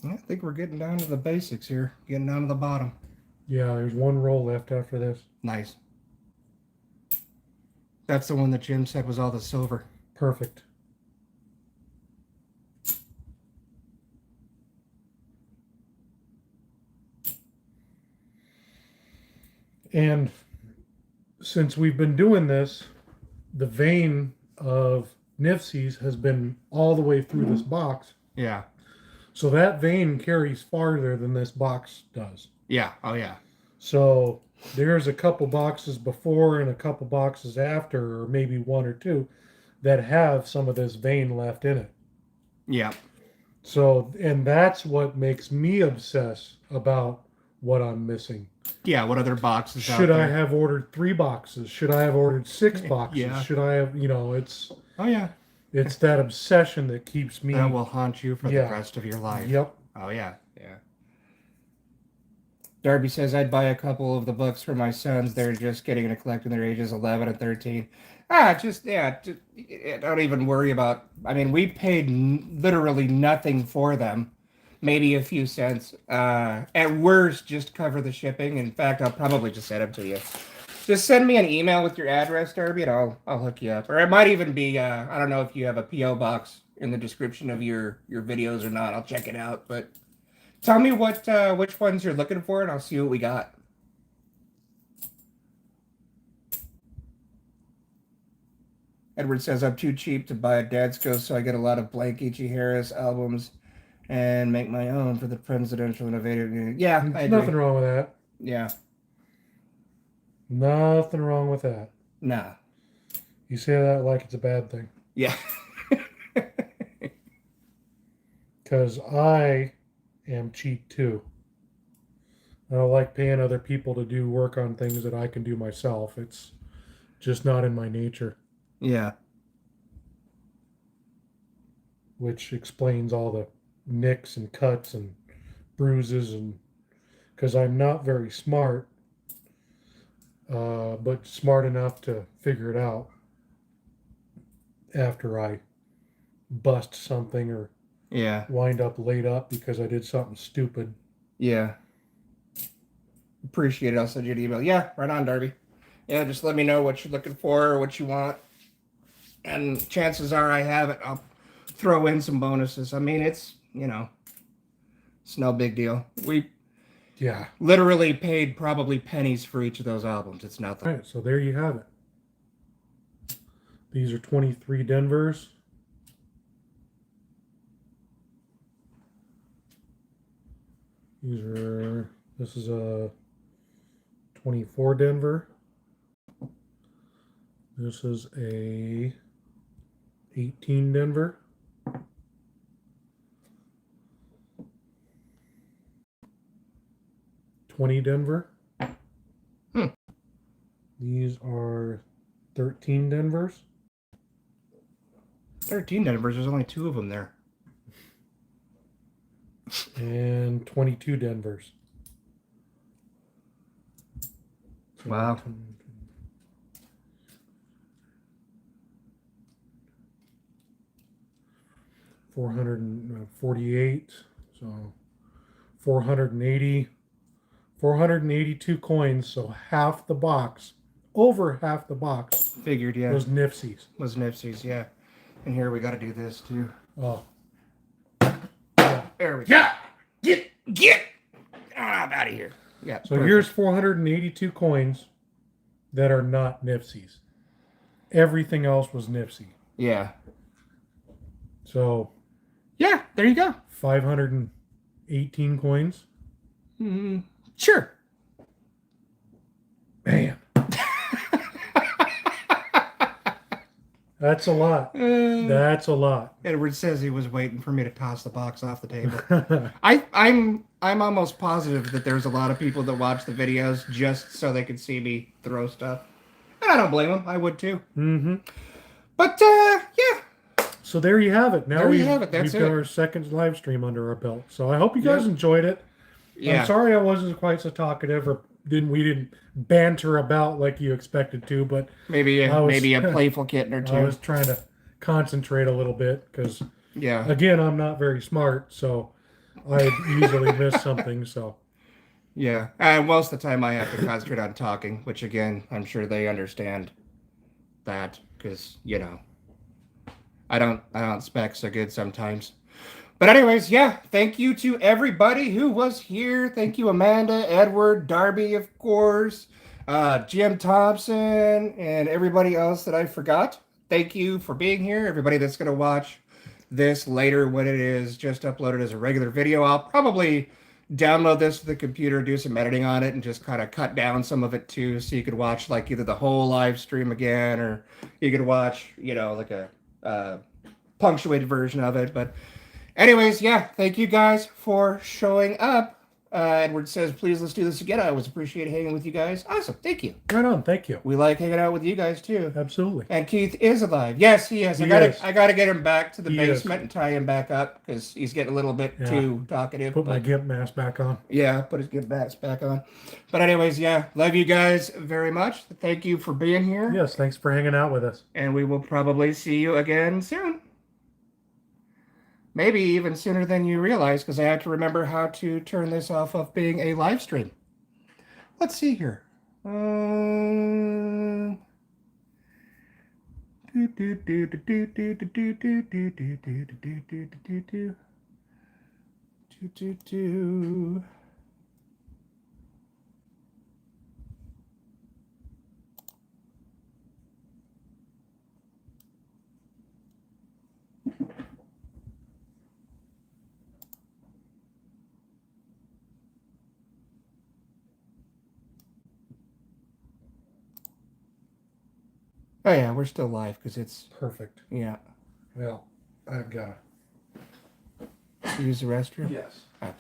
I think we're getting down to the basics here. Getting down to the bottom. Yeah, there's one roll left after this. Nice. That's the one that Jim said was all the silver. Perfect. And since we've been doing this, the vein of Nifsies has been all the way through this box. Yeah. So that vein carries farther than this box does. Yeah. Oh, yeah. So there's a couple boxes before and a couple boxes after, or maybe one or two, that have some of this vein left in it. Yeah. So, and that's what makes me obsess about what I'm missing. Yeah, what other boxes Should I have ordered 3 boxes? Should I have ordered 6 boxes? Yeah. Should I have, it's... Oh, yeah. It's that obsession that keeps me... That will haunt you for the rest of your life. Yep. Oh, yeah. Yeah. Darby says, I'd buy a couple of the books for my sons. They're just getting to collect in their ages 11 and 13. Just don't even worry about... I mean, we paid literally nothing for them. Maybe a few cents. At worst, just cover the shipping. In fact, I'll probably just send them to you. Just send me an email with your address, Darby, and I'll hook you up. Or it might even be, I don't know if you have a P.O. box in the description of your videos or not. I'll check it out. But tell me which ones you're looking for, and I'll see what we got. Edward says, I'm too cheap to buy a Dad's Ghost, so I get a lot of blank H.E. Harris albums and make my own for the presidential innovative. Yeah, I agree. Nothing wrong with that. Yeah. Nothing wrong with that. Nah. You say that like it's a bad thing. Yeah. Because I am cheap too. I don't like paying other people to do work on things that I can do myself. It's just not in my nature. Yeah. Which explains all the nicks and cuts and bruises, and because I'm not very smart. But smart enough to figure it out after I bust something or wind up laid up because I did something stupid. Yeah. Appreciate it. I'll send you an email. Yeah, right on, Darby. Yeah, just let me know what you're looking for or what you want. And chances are I have it. I'll throw in some bonuses. I mean, it's no big deal. We literally paid probably pennies for each of those albums. It's nothing. All right, so there you have it. These are 23 Denvers. This is a 24 Denver. This is a 18 Denver. $20 Denver. These are 13 Denvers. 13 Denvers. There's only 2 of them there. And 22 Denvers. Wow. $448. So 480. 482 coins, so half the box over half the box Figured, yeah. was Nifsies. Was Nipsey's, yeah. And here we got to do this too. Oh. There we go. Yeah. Get out of here. Yeah. So here's 482 coins that are not Nipsey's. Everything else was Nipsey. Yeah. So. Yeah, there you go. 518 coins. Sure. Man. That's a lot. That's a lot. Edward says he was waiting for me to toss the box off the table. I'm almost positive that there's a lot of people that watch the videos just so they can see me throw stuff. And I don't blame them. I would too. Mm-hmm. But yeah. So there you have it. Now we've got That's our second live stream under our belt. So I hope you guys enjoyed it. Yeah. I'm sorry I wasn't quite so talkative, or we didn't banter about like you expected to, but maybe a playful kitten or two. I was trying to concentrate a little bit because again, I'm not very smart, so I easily miss something. So yeah, and most of the time I have to concentrate on talking, which again, I'm sure they understand that because I don't spec so good sometimes. But anyways, yeah, thank you to everybody who was here. Thank you, Amanda, Edward, Darby, of course, Jim Thompson, and everybody else that I forgot. Thank you for being here. Everybody that's going to watch this later when it is just uploaded as a regular video. I'll probably download this to the computer, do some editing on it, and just kind of cut down some of it too, so you could watch like either the whole live stream again, or you could watch, like a punctuated version of it. But anyways, yeah, thank you guys for showing up. Edward says, please, let's do this again. I always appreciate hanging with you guys. Awesome. Thank you. Right on. Thank you. We like hanging out with you guys, too. Absolutely. And Keith is alive. Yes, he is. I got to get him back to the basement and tie him back up because he's getting a little bit too talkative. Put my gimp mask back on. Yeah, put his gimp mask back on. But anyways, yeah, love you guys very much. Thank you for being here. Yes, thanks for hanging out with us. And we will probably see you again soon. Maybe even sooner than you realize, because I have to remember how to turn this off of being a live stream. Let's see here. Oh yeah, we're still live because it's perfect. Yeah. Well, I've got to use the restroom. Yes. Okay.